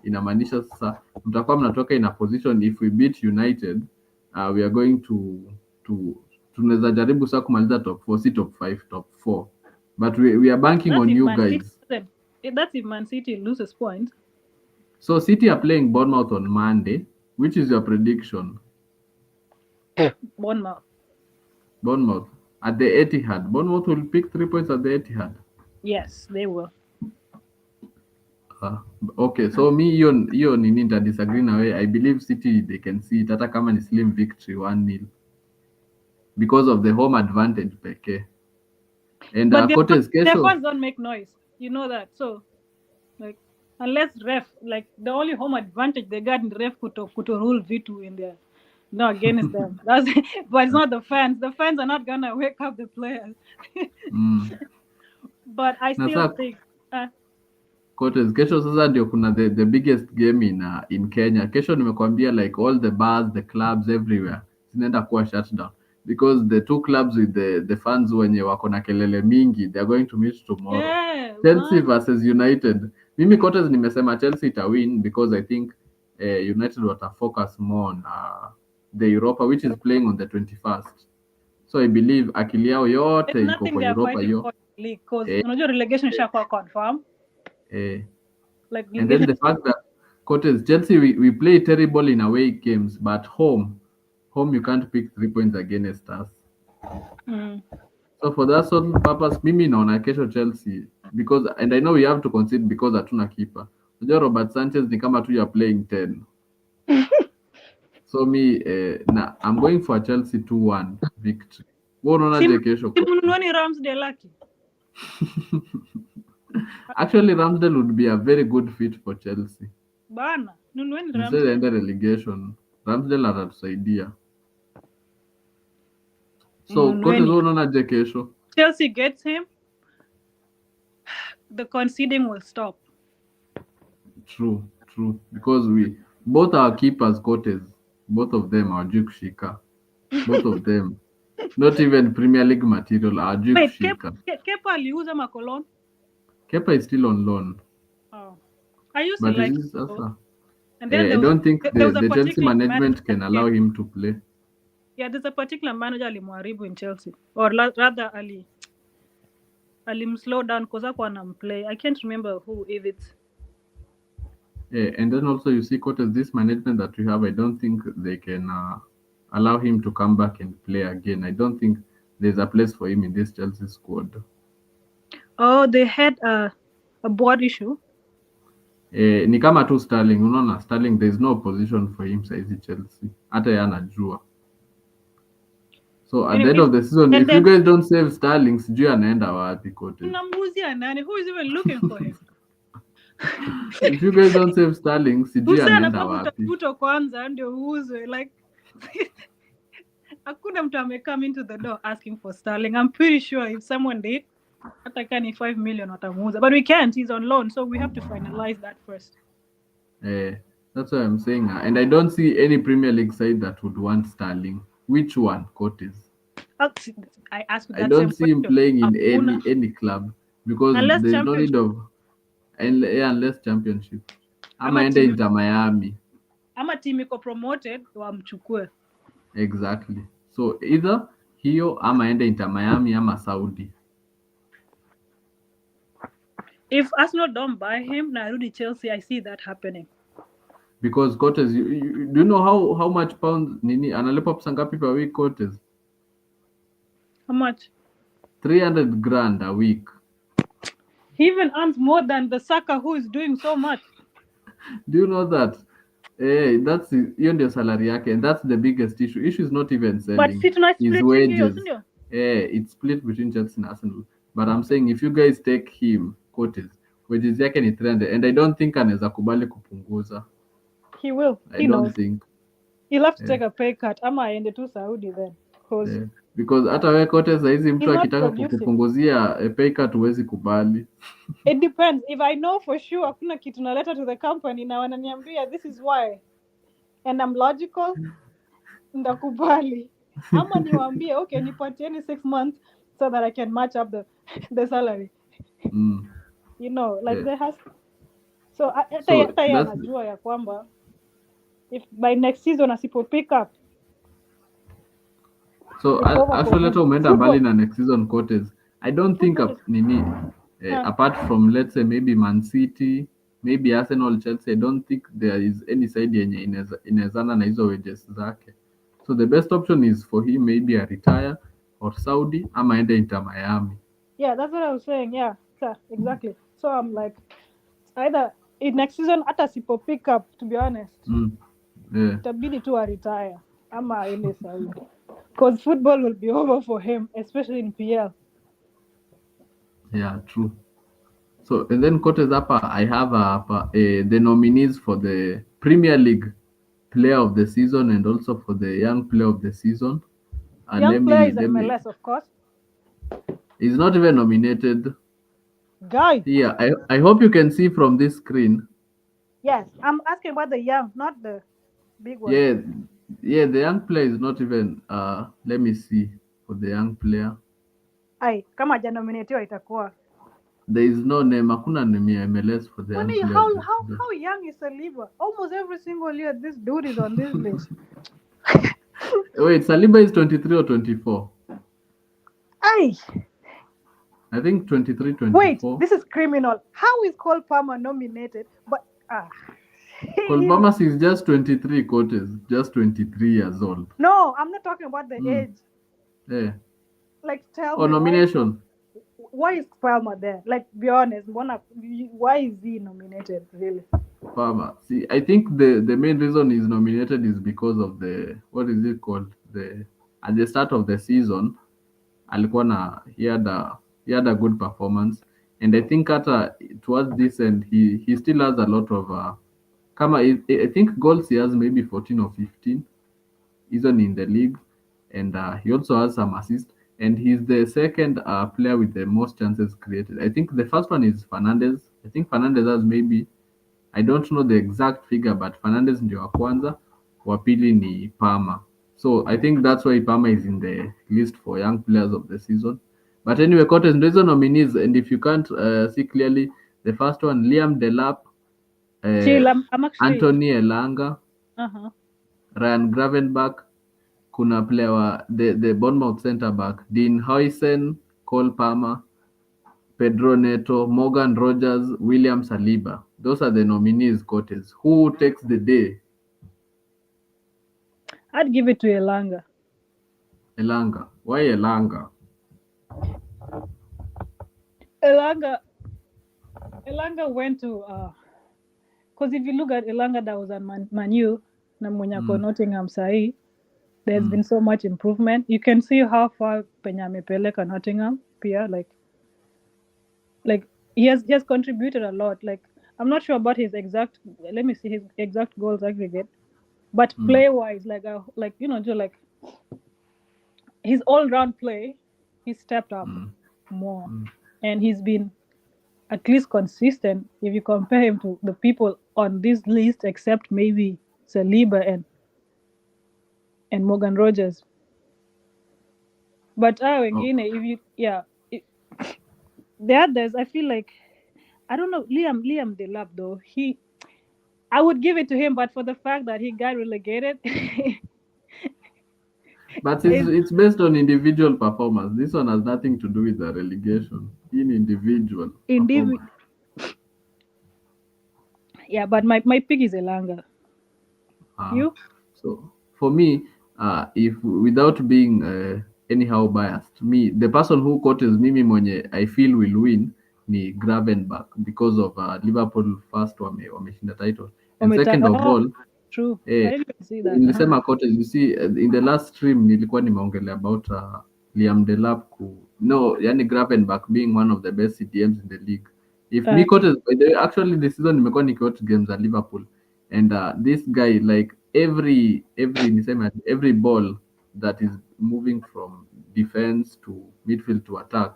inamaanisha sasa mtakuwa mnatoka in a position, if we beat United, we are going to tunaweza jaribu sasa kumaliza top 4, si top 5, top 4. But we are banking on you guys. That's if Man City loses points. So City are playing Bournemouth on Monday. Which is your prediction? Bournemouth at the Etihad. Bournemouth will pick 3 points at the Etihad. Yes, they will. Okay, so me hiyo nini nita disagree na wewe. I believe City they can see it hata kama ni slim victory 1-0 because of the home advantage pekee. And Cortez their fans don't make noise. You know that. So like, unless ref, like, the only home advantage they got in the ref could rule vitu in there. No, against them. But it's not the fans. The fans are not gonna wake up the players. But I still think Cortez, kesho sasa ndio kuna the biggest game in Kenya. Kesho nimekwambia like all the bars, the clubs everywhere zinaenda kuwa shut down. because the two clubs with the fans wenye wako na kelele mingi, they are going to meet tomorrow. Yeah, Chelsea man. versus United. Mimi Cotes nimesema Chelsea itawin because I think United watafocus more on the Europa which is playing on the 21st. So I believe akili yao yote There's iko nothing kwa they are Europa fighting hiyo. for in the league because Eh, unajua relegation ishakuwa confirm. Like and then the fact that Cotes Chelsea we play terrible in away games, but home you can't pick 3 points against us. Mm. So for that sort of purpose, mimi naona kesho Chelsea because and I know we have to concede because hatuna keeper. Unajua Robert Sanchez ni kama tu you are playing 10. So me I'm going for a Chelsea 2-1 victory. Wewe unaonaje kesho? Simunuani Ramsdale lucky. Actually Ramsdale would be a very good fit for Chelsea. Bana, nunueni Instead Ramsdale. ende relegation. Ramsdale atatusaidia. So Cotes wewe unaonaje kesho? Chelsea gets him, the conceding will stop. True. Because both our keepers, Cotes, both of them are kushika. Both of them. Not even Premier League material, are kushika. Kepa aliuza Macolon. Kepa is still on loan. Oh. I used But to like this is also, and then I don't think there was the a Chelsea management can manager, allow him to play. Yeah, there's a particular manager alimharibu in Chelsea. Or rather alim slow down because hakuwa play. I can't remember who, if it's And then also you see Cotes, this management that we have, I don't think they can allow him to come back and play again. I don't think there's a place for him in this Chelsea squad. Oh, they had a board issue. Ni kama tu Sterling, unaona Sterling, there's no position for him saizi Chelsea. Hata yeye anajua. So at the end of the season, if you guys don't save Sterling, sijui anaenda wapi Cotes. Tunamuzia nani? Who is even looking for him? If you guys don't save Sterling, sijui anaenda wapi. Utafutwa kwanza ndio uuzwe, like hakuna mtu amecome into the door asking for Sterling. I'm pretty sure if someone did, hata kani 5 million watamuuza, but we can't, he's on loan, so we have to finalize that first. That's what I'm saying, and I don't see any Premier League side that would want Sterling. Which one, Cotes? I asked that. I don't see him playing in any club because unless there's no need of unless championship. Ama ende Inter Miami. Ama team iko promoted wamchukue. Exactly. So either hiyo ama ende Inter Miami ama Saudi. If Arsenal don't buy him, narudi Chelsea, I see that happening. Because Cotes, do you know how much pounds nini analipa pesa ngapi per week Cotes? How much? 300 grand a week. He even earns more than the Saka who is doing so much. Do you know that? That's hiyo ndio salary yake, and that's the biggest issue. Issue is not even selling. But his wages. It's split between Chelsea and Arsenal. But I'm saying if you guys take him, Cotes, wages yake ni 300, and I don't think anaweza kubali kupunguza. He will. I don't think. He'll have to take a pay cut. Ama aende tu Saudi then. Because hata wewe Cotes hizi mtu akitaka kukupunguzia a pay cut huwezi kubali. It depends. If I know for sure hakuna kitu naleta to the company na wananiambia this is why and I'm logical, ndakubali. Ama niwaambie okay, nipatieni 6 months so that I can match up the salary. You know, like there has so hata anajua ya kwamba if by next season asipo pick up. So actually hata umeenda mbali na next season Cotes. I don't think apart from let's say maybe Man City, maybe Arsenal, Chelsea, I don't think there is any side yenye inawezana na hizo wages zake. So the best option is for him maybe a retire or Saudi ama ende Inter Miami. Yeah, that's what I was saying. Yeah, exactly. So I'm like either in next season hata sipo pick up, to be honest. Itabidi tu retire ama aende Saudi. Because football will be over for him, especially in PL. Yeah, true. So, and then Cotes hapa, I have the nominees for the Premier League Player of the Season and also for the Young Player of the Season. Young player is MLS, of course. He's not even nominated. Guy. Yeah, I hope you can see from this screen. Yes, I'm asking about the young, not the big one. Yeah, Yeah, the young player is not even. Let me see for the young player. Ai, kama hajanominatiwa itakuwa. There is no name. Hakuna name ya MLS for the young Funny, player. how young is Saliba? Almost every single year this dude is on this list. Wait, Saliba is 23 or 24? Ai, I think 23, wait, 24. this is criminal. How is Cole Palmer nominated? But Cole Palmer is just 23 quarters, just 23 years old. no, I'm not talking about the age. Yeah. Like, tell Oh, me nomination. why is Palmer there? Like, be honest, why is he nominated? Really? Palmer. See, I think the main reason he's nominated is because of the, what is it called? The At the start of the season, alikuwa na he had a good performance, and I think towards this end he still has a lot of kama I think goals he has maybe 14 or 15 isn't in the league, and he also has some assists, and he's the second player with the most chances created. I think the first one is Fernandez. I think Fernandez has maybe, I don't know the exact figure, but Fernandez ndio wa kwanza, wa pili ni Palmer. So I think that's why Palmer is in the list for young players of the season. But anyway, Cotes ndio hizo nominees, and if you can't see clearly, the first one Liam Delap, Chill, I'm actually. Anthony Elanga, Uh-huh. Ryan Gravenberch, kuna player wa the Bournemouth centre back Dean Huijsen, Cole Palmer, Pedro Neto, Morgan Rogers, William Saliba. Those are the nominees, Cotes. Who takes the day? I'd give it to Elanga. Elanga. Why Elanga? Elanga went to because if you look at Elanga that was at Man U na mwenye ako Nottingham sahi, there's been so much improvement. You can see how far penye amepeleka Nottingham pia, like he has contributed a lot. Like, I'm not sure about his exact, let me see his exact goals aggregate, but play wise, like you know, just like his all round play, he stepped up more, and he's been at least consistent if you compare him to the people on this list, except maybe Saliba and Morgan Rogers. But wengine, if you the others, I feel like, I don't know, Liam Delap though, I would give it to him, but for the fact that he got relegated. But it's based on individual performance. This one has nothing to do with the relegation. In individual performance. Yeah, but my pick is Elanga. You? So for me, if without being anyhow biased, the person who quotes mimi mwenye I feel will win ni Gravenberch because of Liverpool first wameshinda title, and second of all, true. I didn't see that. Nilisema quotes, you see in the last stream nilikuwa nimeongelea about Liam Delap yani Gravenberch being one of the best CDMs in the league. If me quotes, by the way, actually this season nimekuwa nikiwatch games at Liverpool, and this guy, like every ball that is moving from defense to midfield to attack,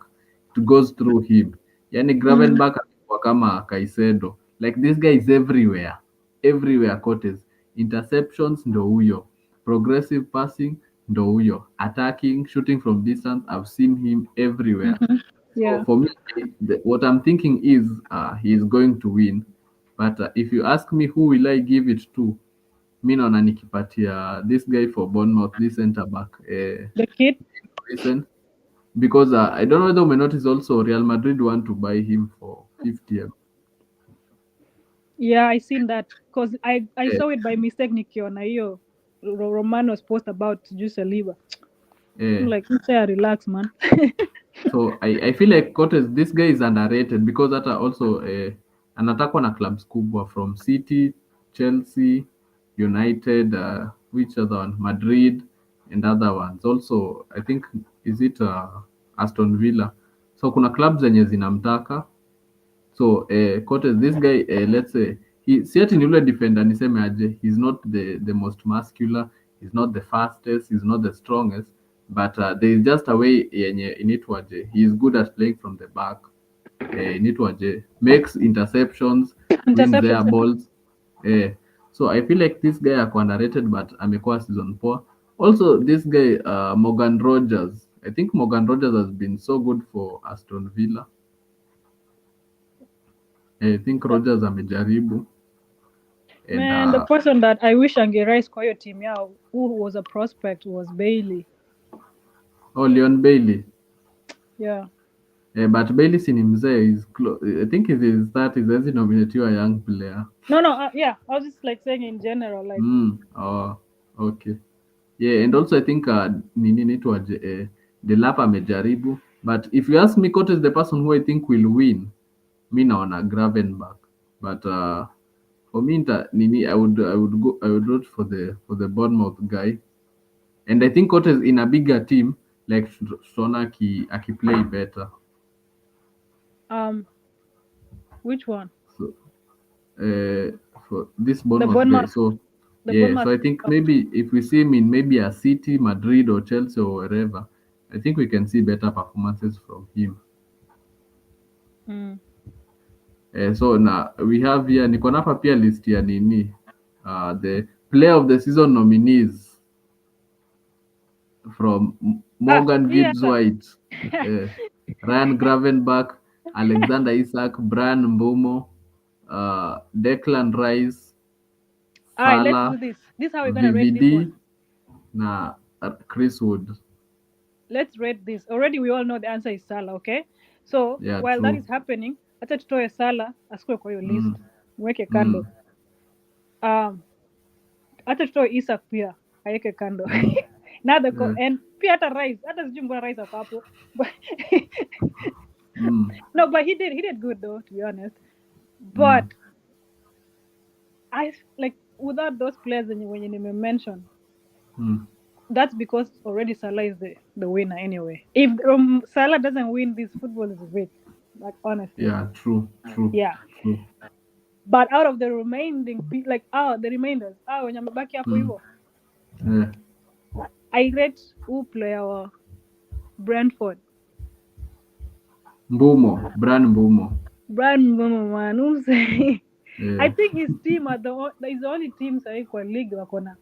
it goes through him. Yani Gravenberch alikuwa kama Caicedo. Like this guy is everywhere Cotes. Interceptions ndo huyo, progressive passing ndo huyo, attacking, shooting from distance, I've seen him everywhere. Yeah. So for me, what I'm thinking is he is going to win, but if you ask me who will I give it to, mi naona nikipatia this guy for Bournemouth, this centre back, the kid, because I don't know whether we notice also Real Madrid want to buy him for 50M. Yeah, I seen that because I saw it by mistake nikiona hiyo Romano's post about Saliba. I'm like, say relax, man. So I feel like Cotes, this guy is underrated because hata also anatakwa na clubs kubwa from City, Chelsea, United, which other one? Madrid and other ones. Also, I think, is it Aston Villa? So kuna clubs zenye zinamtaka. So Cotes, this guy, let's say, si ati ni ule defender niseme aje, he's not the most muscular, he's not the fastest, he's not the strongest, but there is just a way yenye initwaje, he is good at playing from the back, initwaje, makes interceptions, wins their balls. So I feel like this guy ako underrated but amekuwa season poa. Also this guy Morgan Rogers. I think Morgan Rogers has been so good for Aston Villa. I think Rogers amejaribu. And Man, the person that I wish angerise kwa hiyo team yao who was a prospect was Bailey. Leon Bailey. Yeah. But Bailey si ni mzee, I think he's his 30s, hawezi nominatiwa young player. No, yeah, I was just like saying in general, like. Oh, okay. Yeah, and also I think nini nitwaje Delap amejaribu, but if you ask me Cote is the person who I think will win, mi naona Gravenberch, but for me I would vote for the Bournemouth guy, and I think Cote is in a bigger team, like Sona akiplay better. Which one? So, for this Bournemouth guy. So so I think maybe if we see him in maybe a City, Madrid, or Chelsea or wherever, I think we can see better performances from him. So now we have here niko hapa pia list ya nini the player of the season nominees from Morgan Gibbs White, Ryan Gravenberch, Alexander Isak, Brian Mbeumo, Declan Rice, Salah, let's do this. This is how we're gonna rate this one. Na Chris Wood. Let's rate this. Already we all know the answer is Salah, okay? So while that is happening, acha tutoe Salah asikwe kwa hiyo list. Mweke kando. Acha tutoe Isak pia aweke kando. And pia hata Rice, hata sijui mbona Rice ako hapo. No, but he did good though, to be honest. But I like without those players when you mention, that's because already Salah is the winner anyway. If Salah doesn't win, this football is rigged. Like honestly. Yeah, true. Yeah. True. But out of the remaining, like the remainders, when I'm back here for you, I rate who player Brentford. Brian Mbeumo, man. Who's I think his team is the only team kwa league wakona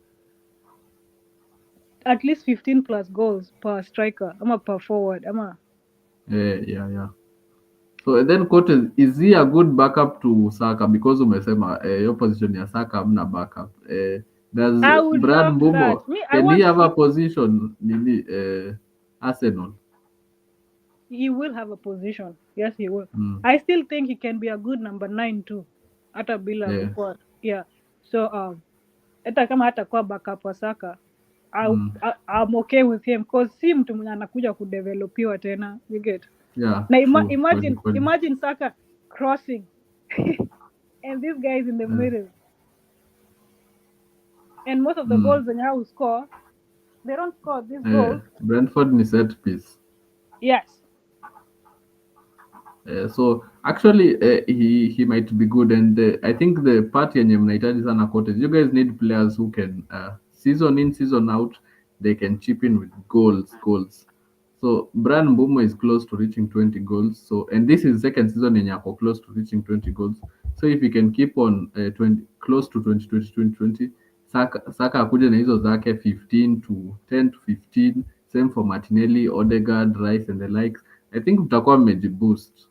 at least 15 plus goals per striker ama per forward ama. Yeah. So then Cote, is he a good backup to Saka? Because umesema your position ya Saka hamna backup. Does Brad Mbeumo, can he have a position in Arsenal? He will have a position. Yes, he will. I still think he can be a good number 9 too. Hata bila yeah. So hata kama hatakuwa backup wa Saka, I'm okay with him because si mtu mwenye anakuja kudevelopiwa tena. You get? Yeah. Now imagine Saka crossing and this guy is in the middle. And most of the goals when you score, they don't score these goals. Brentford ni set piece. Yes. So actually he might be good, and I think the part yenye mnahitaji sana Cote, you guys need players who can season in season out they can chip in with goals. So Brian Mbeumo is close to reaching 20 goals. So and this is second season yenye ako close to reaching 20 goals. So if he can keep on close to 2020, Saka akuja na hizo zake 10 to 15. Same for Martinelli, Odegaard, Rice and the likes. I think mtakuwa mmejiboost.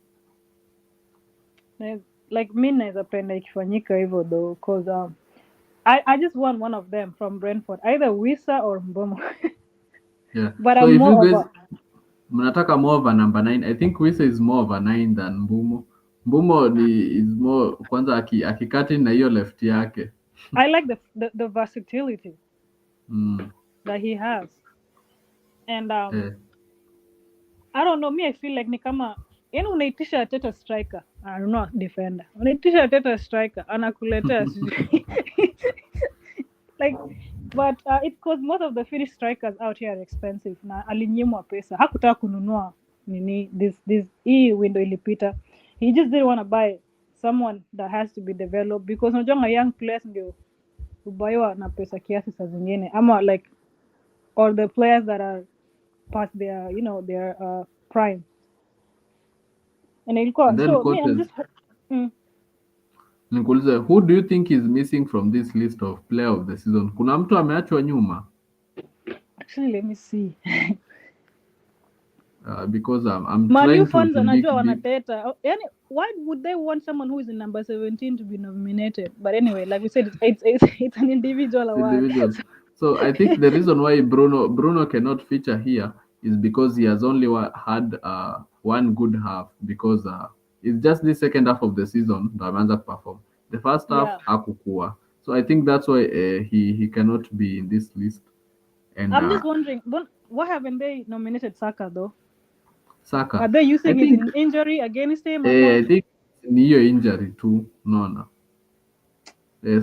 Like mi naweza penda ikifanyika hivyo though, because I just want one of them from Brentford, either Wissa or Mbeumo. Yeah. But so I'm if more you guys mnataka more of a number 9, I think Wissa is more of a 9 than Mbeumo. Mbeumo is more kwanza akikati na hiyo left yake. I like the versatility that he has. And I don't know, me I feel like ni kama yani unaitisha Arteta striker, I don't know, defender. Unaitisha Arteta striker anakuletea like but it's because most of the Finnish strikers out here are expensive na alinyimwa pesa. Hakutaka kununua nini this hii window ilipita. He just didn't want to buy someone that has to be developed because unajua young players ndio ubaiwa na pesa kiasi saa zingine ama like or the players that are past their their prime. And ilikuwa so me I'm just Nikuulize, who do you think is missing from this list of player of the season? Kuna mtu ameachwa nyuma? Actually, let me see. Because I'm Man U trying to fans dig wanajua deep. wanateta. Yani, why would they want someone who is in number 17 to be nominated? But anyway, like we said, it's an individual award. Individuals. So I think the reason why Bruno cannot feature here is because he has only had one good half, because it's just the second half of the season ndo ameanza perform. The first half Yeah. hakukua. So I think that's why he cannot be in this list. And I'm just wondering, why haven't they nominated Saka though? Saka, Are they I using his think injury against him? I think ni hiyo injury tu, unaona.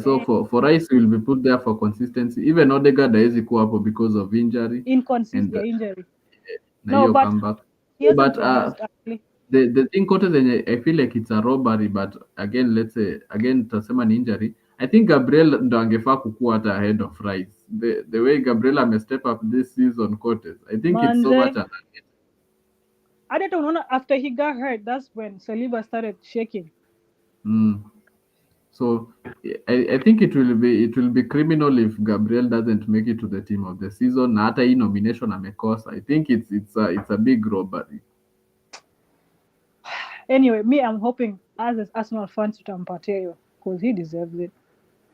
So for Rice will be put there for consistency. Even Odegaard hawezi kuwa hapo because of injury and Inconsistent injury. na No, hiyo but comeback. he hasn't But progressed actually. the thing kote zenye I feel like it's a robbery, but again let's say again tutasema ni injury. I think Gabriel ndo angefaa kukuwa hata ahead of Rice. The way Gabriel ame step up this season kote, I think it's so much an I don't know, after he got hurt, that's when Saliba started shaking. So I think it will be criminal if Gabriel doesn't make it to the team of the season. Na hata hii nomination amekosa. I think it's a big robbery. Anyway, me, I'm hoping as an Arsenal fan tutampatia hiyo because he deserves it.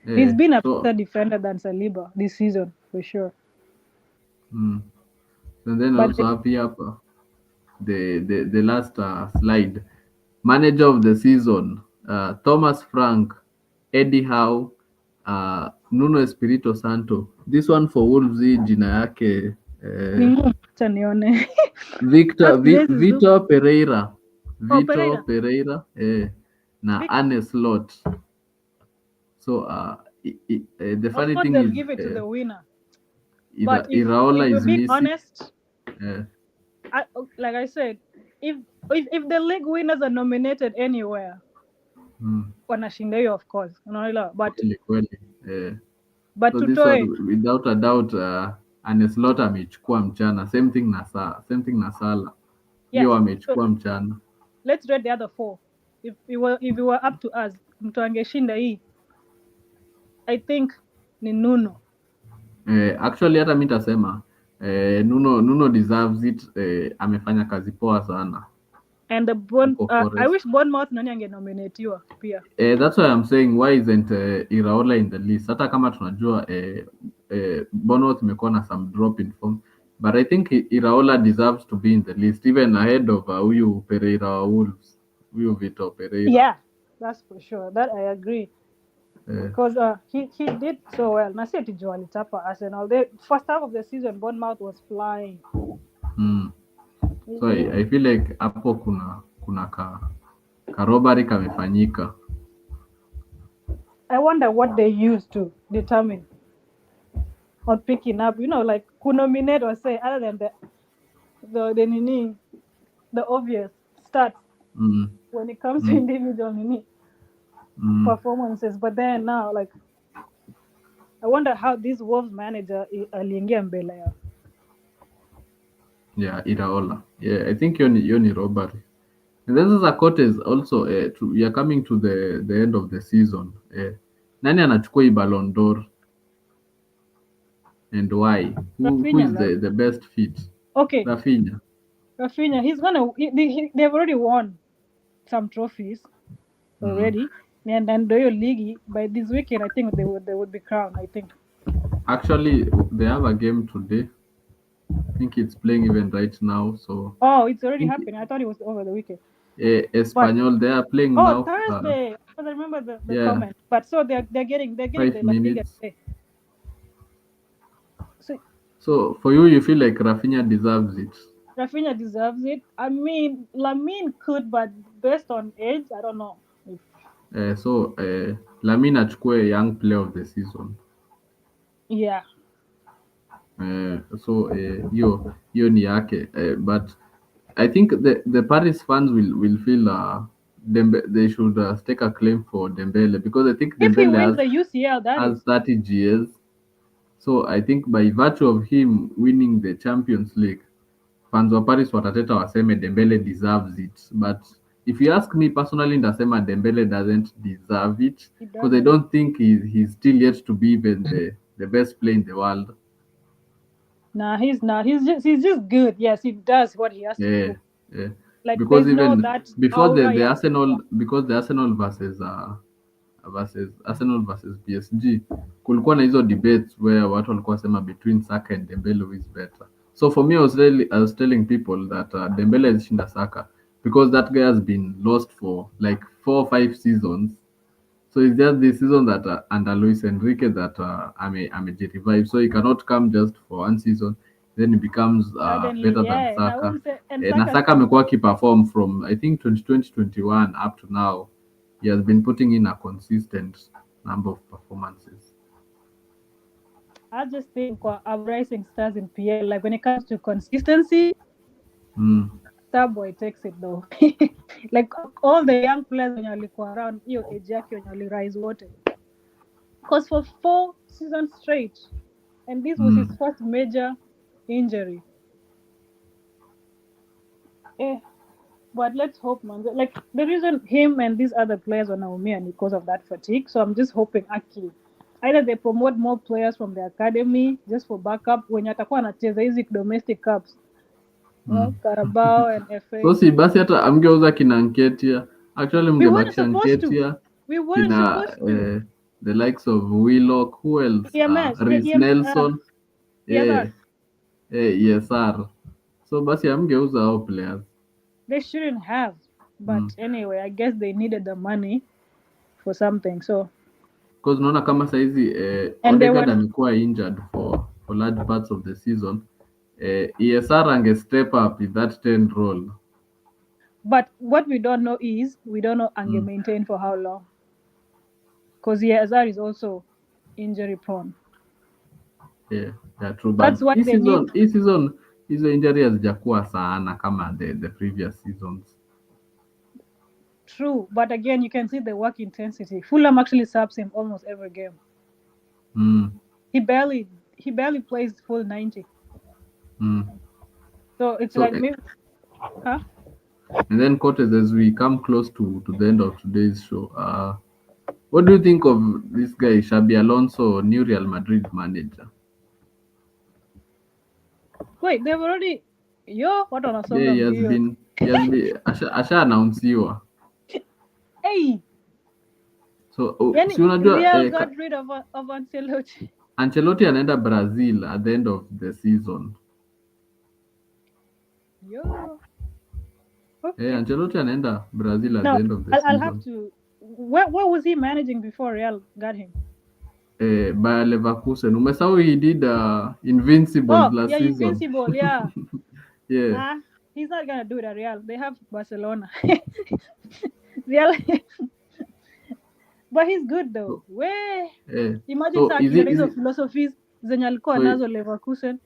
He's been a better defender than Saliba this season for sure. And then But also up here the last slide, manager of the season, Thomas Frank, Eddie Howe, Nuno Espirito Santo. This one for Wolves, jina yake ni ngumu, acha nione. Vitor Pereira. Pereira. Pereira na Arne Slot. So the funny thing they'll is give it to the winner. But Iraola if is we're being missing. honest, like I said, if the league winners are nominated anywhere, wanashinda hiyo of course, unaelewa, but but so this one, without a doubt Arne Slot amechukua mchana, same thing na Salah. Hiyo amechukua mchana. Let's rate the other four. If it were up to us, mtu angeshinda hii, I think ni Nuno. Actually hata mimi nitasema Nuno deserves it. Amefanya kazi poa sana. And I wish Bournemouth nani angenominatiwa pia. That's why I'm saying why isn't Iraola in the list? Hata kama tunajua Bournemouth imekuwa na some drop in form, but I think Iraola deserves to be in the list even ahead of huyu Pereira wa Wolves, huyu Vitor Pereira. Yeah, that's for sure. That I agree. Because he did so well. Na si ati juu alichapa Arsenal. The first half of the season, Bournemouth was flying. So I feel like hapo kuna ka robbery kamefanyika. I wonder what they used to determine on picking up, like nominate or say, other than the obvious stats when it comes to individual performances. But then now, like, I wonder how this Wolves manager aliingia mbele yao. Yeah, Iraola. Yeah, I think hiyo ni robbery. And this is a Cotes also. We are coming to the end of the season. Nani anachukua hii Ballon d'Or and why? Who is the best fit? Okay, Rafinha. They've already won some trophies already, and then the league by this weekend I think they would be crowned. I think. Actually, they have a game today. I think it's playing even right now. So. Oh, it's already happening. I thought it was over the weekend. Espanyol, they are playing now. Oh, Thursday. I remember the comment. But so they're getting 5 the minutes. Liga. So for you feel like Rafinha deserves it? Rafinha deserves it. I mean, Lamine could, but based on age, I don't know. So Lamine achukue young player of the season. Yeah. So hiyo ni yake. But I think the Paris fans will feel they should stake a claim for Dembele, because I think if Dembele he wins the UCL, has 30 GS. So I think by virtue of him winning the Champions League, fans wa Paris watateta waseme Dembele deserves it. But if you ask me personally, ndasema Dembele doesn't deserve it He because I doesn't. don't think he's still yet to be even the best player in the world. Nah, he's not. He's just good. Yes, he does what he has to Yeah, do. yeah. Like Because there's no even that before aura the ya Arsenal, superstar. because the Arsenal versus Arsenal versus PSG, kulikuwa na hizo debates where watu walikuwa sema between Saka and Dembele who is better. So for me, I was telling people that Dembele is shinda Saka because that guy has been lost for like 4 or 5 seasons. So it's just this season that under Luis Enrique that revive. So he cannot come just for 1 season, then he becomes Suddenly, better than yeah. And I Saka. won't say and Na Saka Saka amekuwa akiperform from I think 2020-21 up to now. He has been putting in a consistent number of performances. I just think I'm rising stars in PL. Like when it comes to consistency, Mm. Starboy takes it though. Like all the young players when you around hiyo age yake when you rise water. Because for 4 seasons straight, and this was his Mm. first major injury. Eh, but let's hope, man. Like the reason him and these other players are Naumia because of that fatigue. So I'm just hoping actually either they promote more players from the academy just for backup when atakuwa anacheza hizi domestic cups, you know, Mm. Carabao and So FA. si basi hata amgeuza kina Nketiah. Actually We weren't mngebakisha supposed to. Nketiah, We weren't kina supposed to. the likes of Willock, who else? EMS, Reece Nelson. ESR. ESR. So basi amgeuza hao players. They shouldn't have. But Mm. anyway, I guess they needed the money for something. So Because unaona kama saizi and they Odegaard were amekuwa injured for large parts of the season. ESR ange step up in that 10 role. but what we don't know is we don't know Ange maintain for how long. Because ESR is also injury prone. Yeah, true. That's But what they need. hii season hizo injury hazijakuwa sana kama the previous seasons. True, but again, you can see the work intensity. Fulham actually subs him almost every game. Mm. He barely plays full 90. Mm. So it's So, like maybe, huh? And then Cortez, as we come close to the end of today's show, what do you think of this guy, Xabi Alonso, new Real Madrid manager? Wait, they've already. Yo, what on a song? Yeah, he has been, asha announcewa. Hey, So, yani si unajua Real got rid of Ancelotti. Ancelotti anaenda Brazil at the end of the season. Yo. Okay. Ancelotti anaenda Brazil at Now, the end of the I'll season. have to. Where was he managing before Real got him? Bayer Leverkusen. Umesahau he did Invincible last yeah, season. Invincible, yeah. Yeah. He's not gonna do it at Real. They have Barcelona. Real. But he's good though. Imagine So is hizo it philosophies zenye alikuwa so nazo Leverkusen.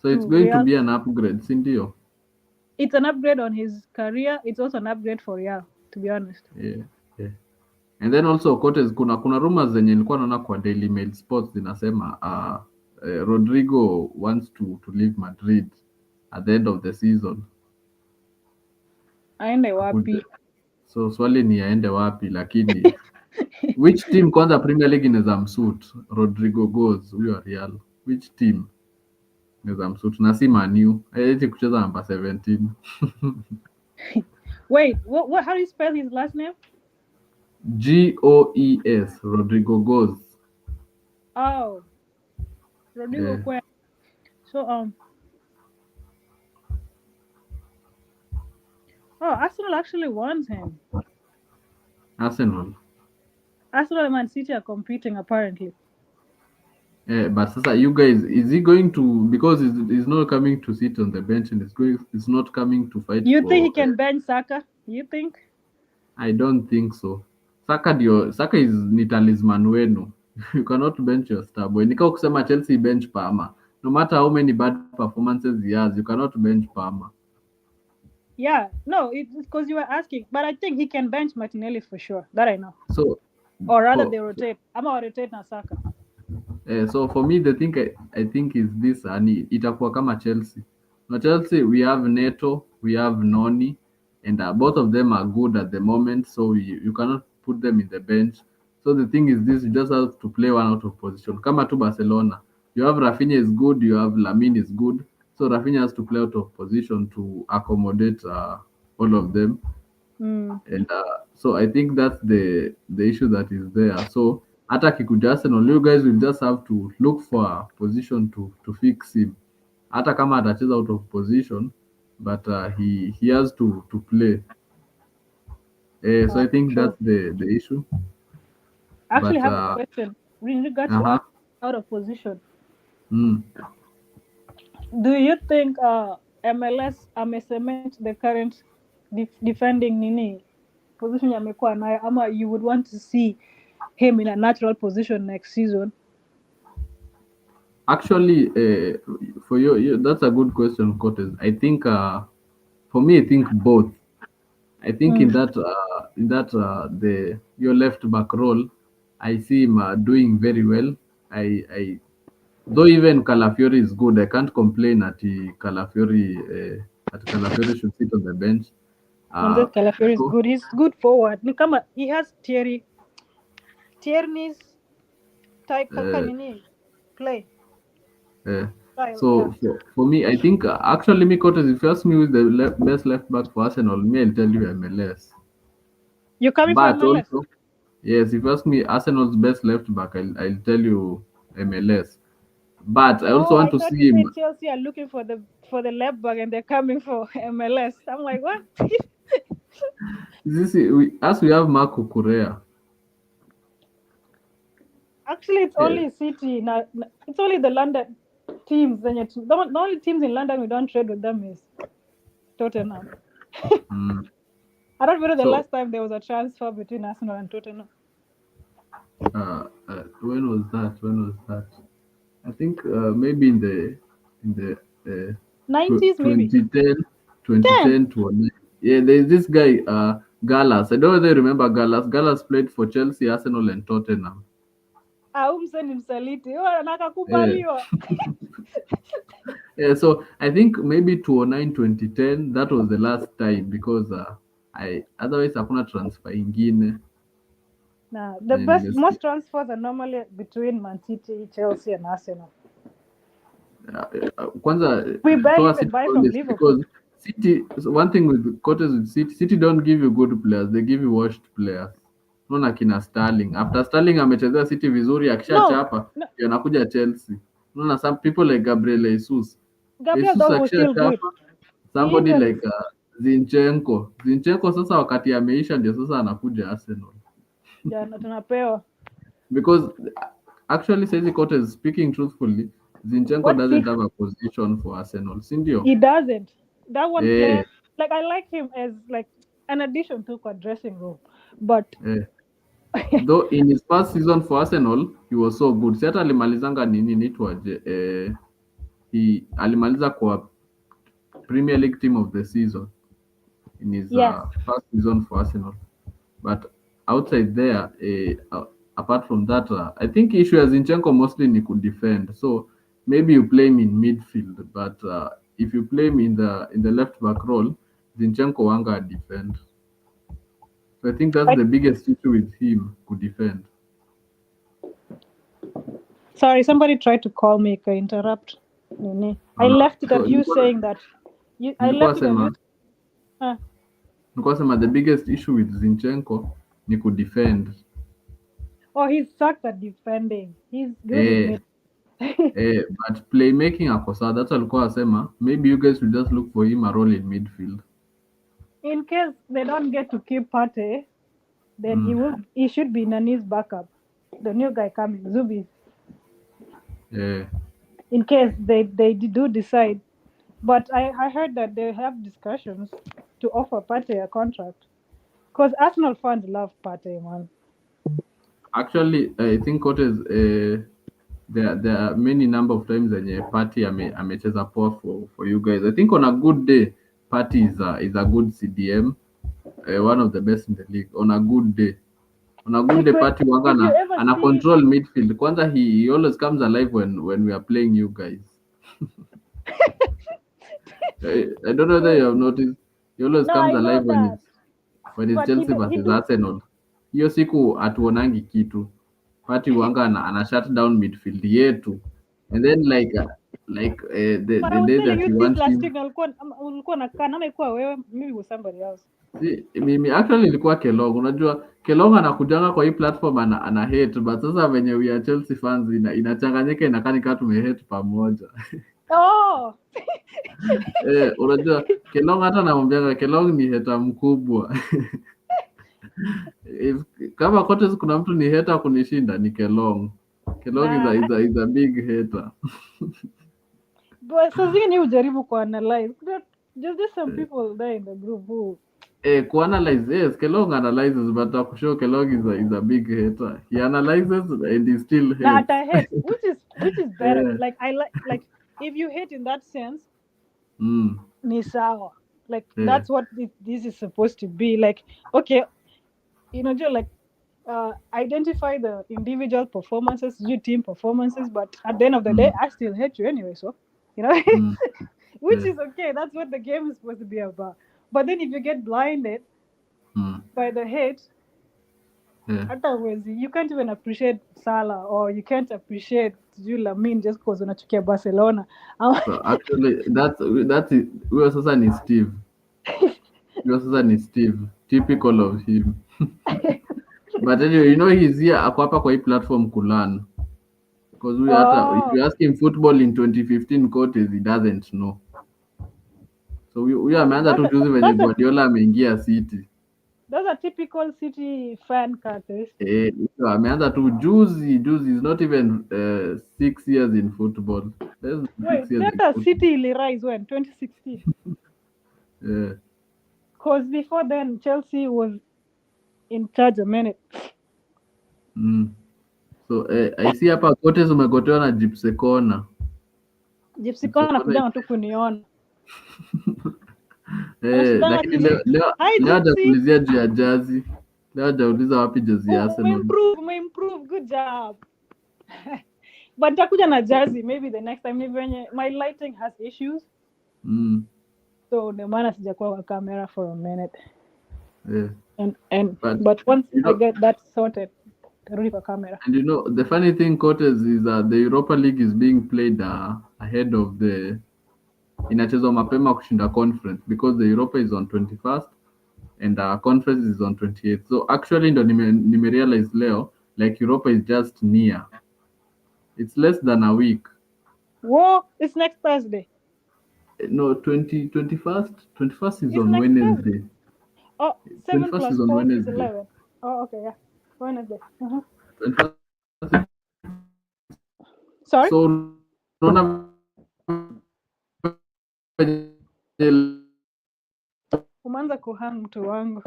so it's going to be an upgrade, si ndio? It's an upgrade on his career. It's also an upgrade for Real, to be honest. Yeah. And then also Cortez, kuna rumors zenye nilikuwa naona kwa Daily Mail Sports zinasema Rodrigo wants to leave Madrid at the end of the season. Aende wapi? So swali ni aende wapi, lakini which team kwanza Premier League inaweza msuit Rodrigo goes huyo Real? Which team inaweza msuit? Na si Man U, hawezi kucheza namba 17. Wait, what? How do you spell his last name? Goes, Rodrigo goes. Oh, Rodrigo Cueva. So Arsenal actually wants him. Arsenal and Man City are competing apparently. But sasa you guys, is he going to, because he's not coming to sit on the bench and it's not coming to fight? You think he can bench Saka? You think? I don't think so. Saka is ni talisman wenu. You cannot bench your star boy. Nika kusema Chelsea bench Palmer. No matter how many bad performances he has, you cannot bench Palmer. Yeah, no, it's because you were asking, but I think he can bench Martinelli for sure. That I know. So, or rather, they rotate. I'm gonna rotate na Saka. So for me, the thing I think is this, and itakuwa kama Chelsea. Now Chelsea, we have Neto, we have Noni, and both of them are good at the moment, so you cannot put them in the bench. So the thing is this, you just have to play one out of position. Kama to Barcelona, you have Rafinha is good, you have Lamine is good, so Rafinha has to play out of position to accommodate all of them. And so I think that's the issue that is there. So hata akikuja Arsenal, you guys will just have to look for a position to fix him. Hata kama atacheza out of position, but he has to play. So I think True. that's the issue. I actually But have a question in regards to uh-huh. out of position. Mm. Do you think MLS amecement the current defending nini position amekuwa nayo, ama you would want to see him in a natural position next season? Actually, for you, that's a good question, Cortez. I think for me, I think both. I think in that the your left back role, I see him doing very well. I though even Calafiori is good, I can't complain that Calafiori should sit on the bench. Manze Calafiori is So, good. He's good forward. Ni kama he has Tierney's type kaka uh, nini play uh, style. so for me, I think actually, me Cortez, if you ask me who's the best left back for Arsenal, me I'll tell you MLS. You coming from But MLS? also, yes, if you ask me Arsenal's best left back, I'll tell you MLS. But I also Oh, want I to thought see you him. said Chelsea are looking for the left back and they're coming for MLS. I'm like, what? As we have Marco Correa. Actually, it's Yeah. only City. It's only the London teams. The only teams in London we don't trade with them is Tottenham. Mm. I don't remember the So last time there was a transfer between Arsenal and Tottenham. when was that? When was that? I think maybe in the 90s maybe. 2010, 10. 2010 to yeah. There's this guy Gallas. I don't know whether you remember Gallas. Gallas played for Chelsea, Arsenal, and Tottenham. Umse ni msaliti. Yeah. Nakakubaliwa. Yeah, so I think maybe 2009, 2010, that was the last time because I otherwise hakuna transfer ingine. Nah, the most transfers are normally between Man City, Chelsea, and Arsenal. Kwanza We barely City even buy from honest, Liverpool. because City, so one thing with Cotes with City don't give you good players, they give you washed players. Unaona kina Sterling. After Sterling amechezea City vizuri, akishachapa No. ndio anakuja Chelsea. Unaona some people like Gabriel Jesus. Gabriel Jesus Dog was still good. akishachapa somebody Even- like Zinchenko. Zinchenko sasa wakati ameisha ndio sasa anakuja Arsenal. Jana tunapewa. Because actually saizi Cotes, speaking truthfully, Zinchenko What doesn't City- have a position for Arsenal. Si ndio? He doesn't. That one Yeah. player, like I like him as like an addition to a dressing room, but Though in his first season for Arsenal he was so good. Si hata alimalizanga nini nitwaje alimaliza kwa Premier League team of the season in his Yes. first season for Arsenal. But outside there, apart from that, I think issue as Zinchenko mostly ni could defend. So maybe you play him in midfield, but if you play him in the left back role, Zinchenko wanga defend. So I think that's the biggest issue with him, could defend. Sorry, somebody tried to call me. Can interrupt. Nini. I left it So at you saying that. I left it at you. Nilikuwa sema the biggest issue with Zinchenko ni could defend. Oh, he sucks at defending. He's good But playmaking ako sawa. That's why alikuwa asema maybe you guys will just look for him a role in midfield. In case they don't get to keep Partey, then he should be Nani's backup. The new guy coming, Zubi. Yeah. In case they do decide. But I heard that they have discussions to offer Partey a contract. Because Arsenal fans love Partey, man. Actually, I think Cotes, there are many number of times yenye Partey amecheza poa for you guys. I think on a good day, Partey is a good CDM, one of the best in the league. On a good day, Partey wanga ana control midfield. Kwanza he always comes alive when we are playing you guys. I don't know whether you have noticed. He always No, comes I know alive that. when it's But Chelsea he versus do. Arsenal. Hiyo siku hatuonangi kitu. Pati wanga ana shut down midfield yetu. And then But I the was day telling that you he this wants last him. week, ulikuwa nakaa nama ikuwa wewe, maybe with somebody else. Mimi actually ilikuwa Kelong. Unajua Kelong anakujanga kwa hii platform ana hate, but sasa venye we are Chelsea fans inachanganyika inakaa ni kama tumehate pamoja. Oh, Unajua Kelong hata namwambianga Kelong ni hater mkubwa. If, kama kote kuna mtu ni hater kunishinda ni Kelong. Kelong nah. is a big hater. But so zingine ujaribu kuanalyze. There's just some people there in the group who Kuanalyze, yes, Kelong analyzes, but Akusho Kelong is a big hater. He analyzes and he still nah, hates. I hate, which is better. Yeah. Like I like if you hate in that sense, Mm. ni sawa. Like Yeah. that's what this is supposed to be. Like okay, just like identify the individual performances, your team performances, but at the end of the day, I still hate you anyway. So which is okay. That's what the game is supposed to be about. But then if you get blinded by the hate, otherwise you can't even appreciate Salah or you can't appreciate Lamine just because unachukia Barcelona. So actually that's it. Huyo sasa ni Steve. Huyo sasa ni Steve. Typical of him. But anyway, he's here ako hapa kwa hii platform kulearn. Because if you ask him football in 2015 quotes, he doesn't know. So huyo ameanza tu juzi venye Guardiola ameingia City. Those are typical City fan characteristics. Ameanza tu juzi is not even 6 years in football. Wait, that City will rise when 2016. Yeah. Because before then Chelsea was in charge a minute. So I see hapa kote umegotewa na Gypsy Corner. Gypsy Corner anakuja tu kuniona. Lakini leo hajaulizia juu ya jazi. Leo hajauliza wapi jazi ya Arsenal. Umeimprove, good job. But nitakuja na jazi maybe the next time. My lighting has issues. So ndio maana sijakuwa kwa camera for a minute. Yeah. But once I get that sorted, tarudi kwa camera. And the funny thing, Cortez, is that the Europa League is being played ahead of the inachezwa mapema kushinda conference because the Europa is on 21st and conference is on 28th. So actually ndo nimerealize leo like Europa is just near. It's less than a week. Whoa, it's next Thursday. No, 21st is on Wednesday. Oh, 7 plus 4 is 11. Oh, okay, yeah. Wednesday. Sorry? So, umeanza kuhang mtu wangu.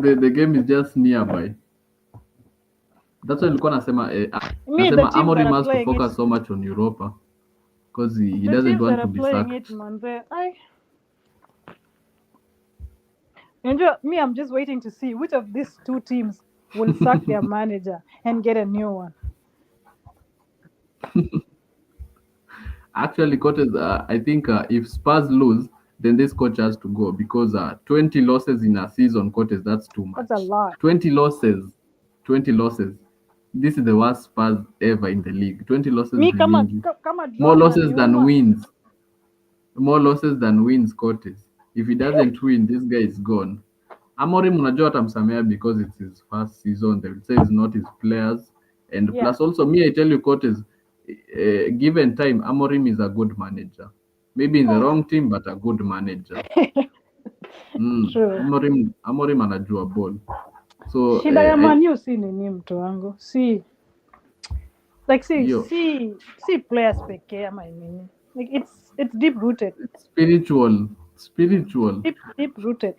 The game is just nearby. That's why nilikuwa nasema Amorim has to focus so much on Europa because he doesn't want to be sacked. Me, I'm just waiting to see which of these two teams will sack their manager and get a new one. Actually, coaches, I think if Spurs lose, then this coach has to go because 20 losses in a season, coaches, that's too much. That's a lot. 20 losses. This is the worst Spurs ever in the league. 20 losses. More losses than wins. More losses than wins, coaches. If he doesn't win, this guy is gone. Amorim unajua atamsamea because it's his first season. They will say it's not his players. And plus also, me, I tell you, coaches, given time, Amorim is a good manager. Maybe in the wrong team, but a good manager. True. Amorim anajua ball. So shida ya Man U si nini mtu wangu. Si players pekee ama nini. Like it's deep rooted. It's spiritual. Deep rooted.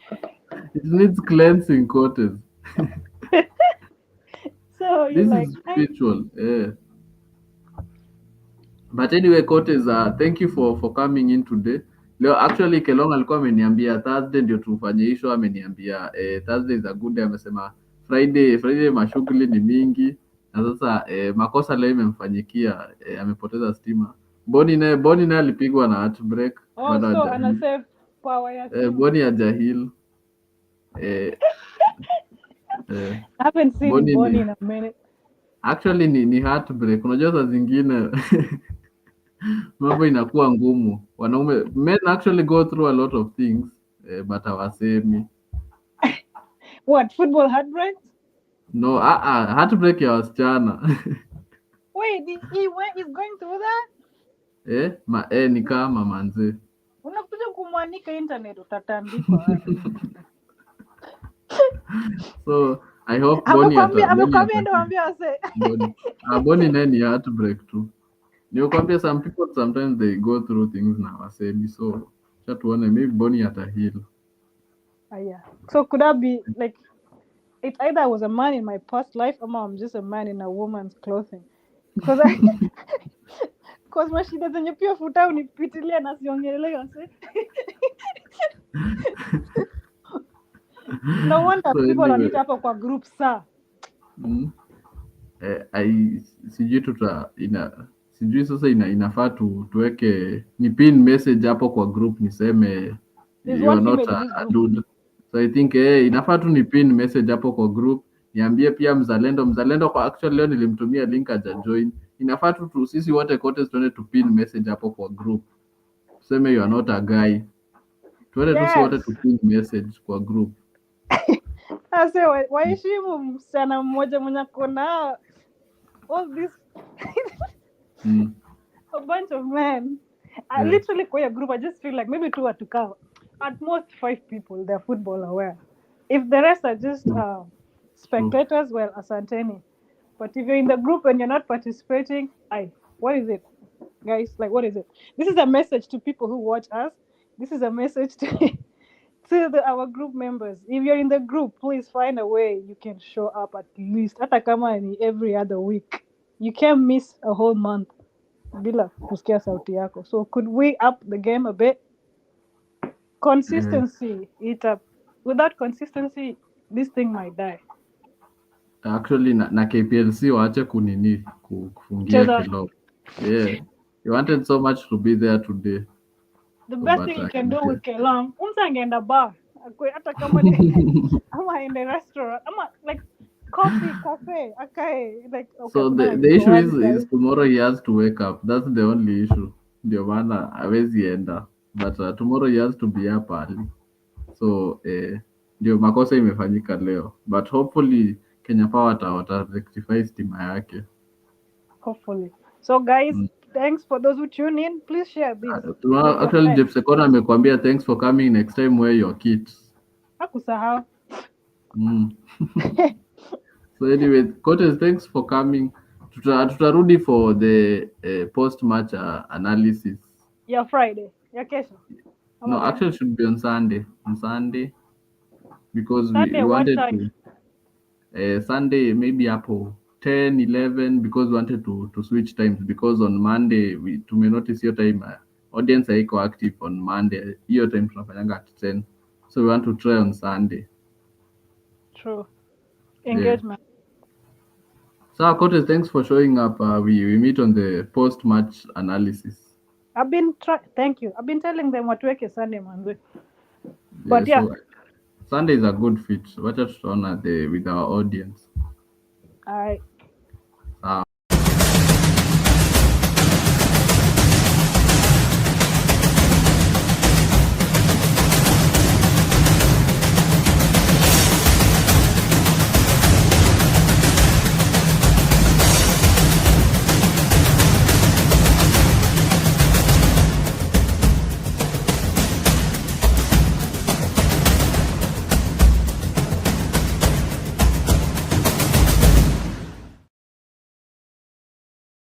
It needs cleansing, coaches. So this is spiritual. Yeah. But anyway, coaches, thank you for coming in today. Leo actually Kelong alikuwa ameniambia Thursday ndio tufanye hisho, ameniambia Thursday is a good day, amesema Friday mashughuli ni mingi na sasa makosa leo imemfanyikia, amepoteza stima. Boni naye alipigwa na heartbreak. So Power ya simu. Boni hajahil. Eh, eh, I haven't seen Boni Bonnie ni in a minute. actually ni heartbreak. Unajua saa zingine mambo inakuwa ngumu. Wanaume men actually go through a lot of things but hawasemi. What, football heartbreak? No, heartbreak ya wasichana. Wait, he's going through that? Ni kama manze. Unakuja kumwanika internet utatandikwa wapi? So I hope Boni amekwambia ndo ambia wase. Boni naye ni heartbreak tu. Nikwambia some people sometimes they go through things na wasemi, so cha tuone maybe Boni atahil. Yeah. So could that be like it either I was a man in my past life or I'm just a man in a woman's clothing? Because mashida zenye pia futa unipitilia na siongelele wase. No wonder so people anyway, wanita hapo kwa group saa. Sijui sasa inafaa tuweke ni pin message hapo kwa group niseme you are not a dude. So I think inafaa tu ni pin message hapo kwa group niambie pia mzalendo kwa actually leo nilimtumia link aja join. Inafaa tu sisi wote kote tuende tu pin message hapo kwa group. Tuseme you are not a guy. Tuende tu wote tu pin message kwa group. Ase waheshimu msichana mmoja mwenye kona all this a bunch of men. I literally kwa group I just feel like maybe 2 or 2 at most 5 people they're football aware. If the rest are just spectators, well, asanteni. But if you're in the group and you're not participating, what is it, guys? Like, what is it? This is a message to people who watch us. This is a message to our group members. If you're in the group, please find a way you can show up at least hata kama ni every other week. You can't miss a whole month bila kusikia sauti yako. So could we up the game a bit? Consistency, without consistency, this thing might die. Actually na KPLC waache kufungia kilo. Yeah. You wanted so much to be there today. The best thing you can do with Kelong, angeenda bar. Hata kama ama in the restaurant, ama like coffee, cafe, okay. Like, okay, so the issue is tomorrow he has to wake up. That's the only issue. Ndio maana hawezi enda. But tomorrow he has to be up early. So ndio makosa imefanyika leo. But hopefully Kenya Power wata rectify stima yake. Hopefully. So guys, thanks for those who tune in. Please share this. Actually Jeff Sekona amekwambia thanks for coming, next time wear your kits. Hakusahau. So anyway, Coaches, thanks for coming. Tutarudi for the post-match analysis. Yeah, Friday. Yeah, kesho. No, actually it should be on Sunday. On Sunday. Because we wanted to Sunday maybe hapo 10, 11 because we wanted to switch times because on Monday we may notice your time audience haiko active on Monday. Your time tunafanyanga at 10. So we want to try on Sunday. True. Engagement. So Coaches, thanks for showing up. We meet on the post-match analysis. Thank you. I've been telling them what work is Sunday, man. But yeah. So, Sunday is a good fit. Watch us on with our audience. All right.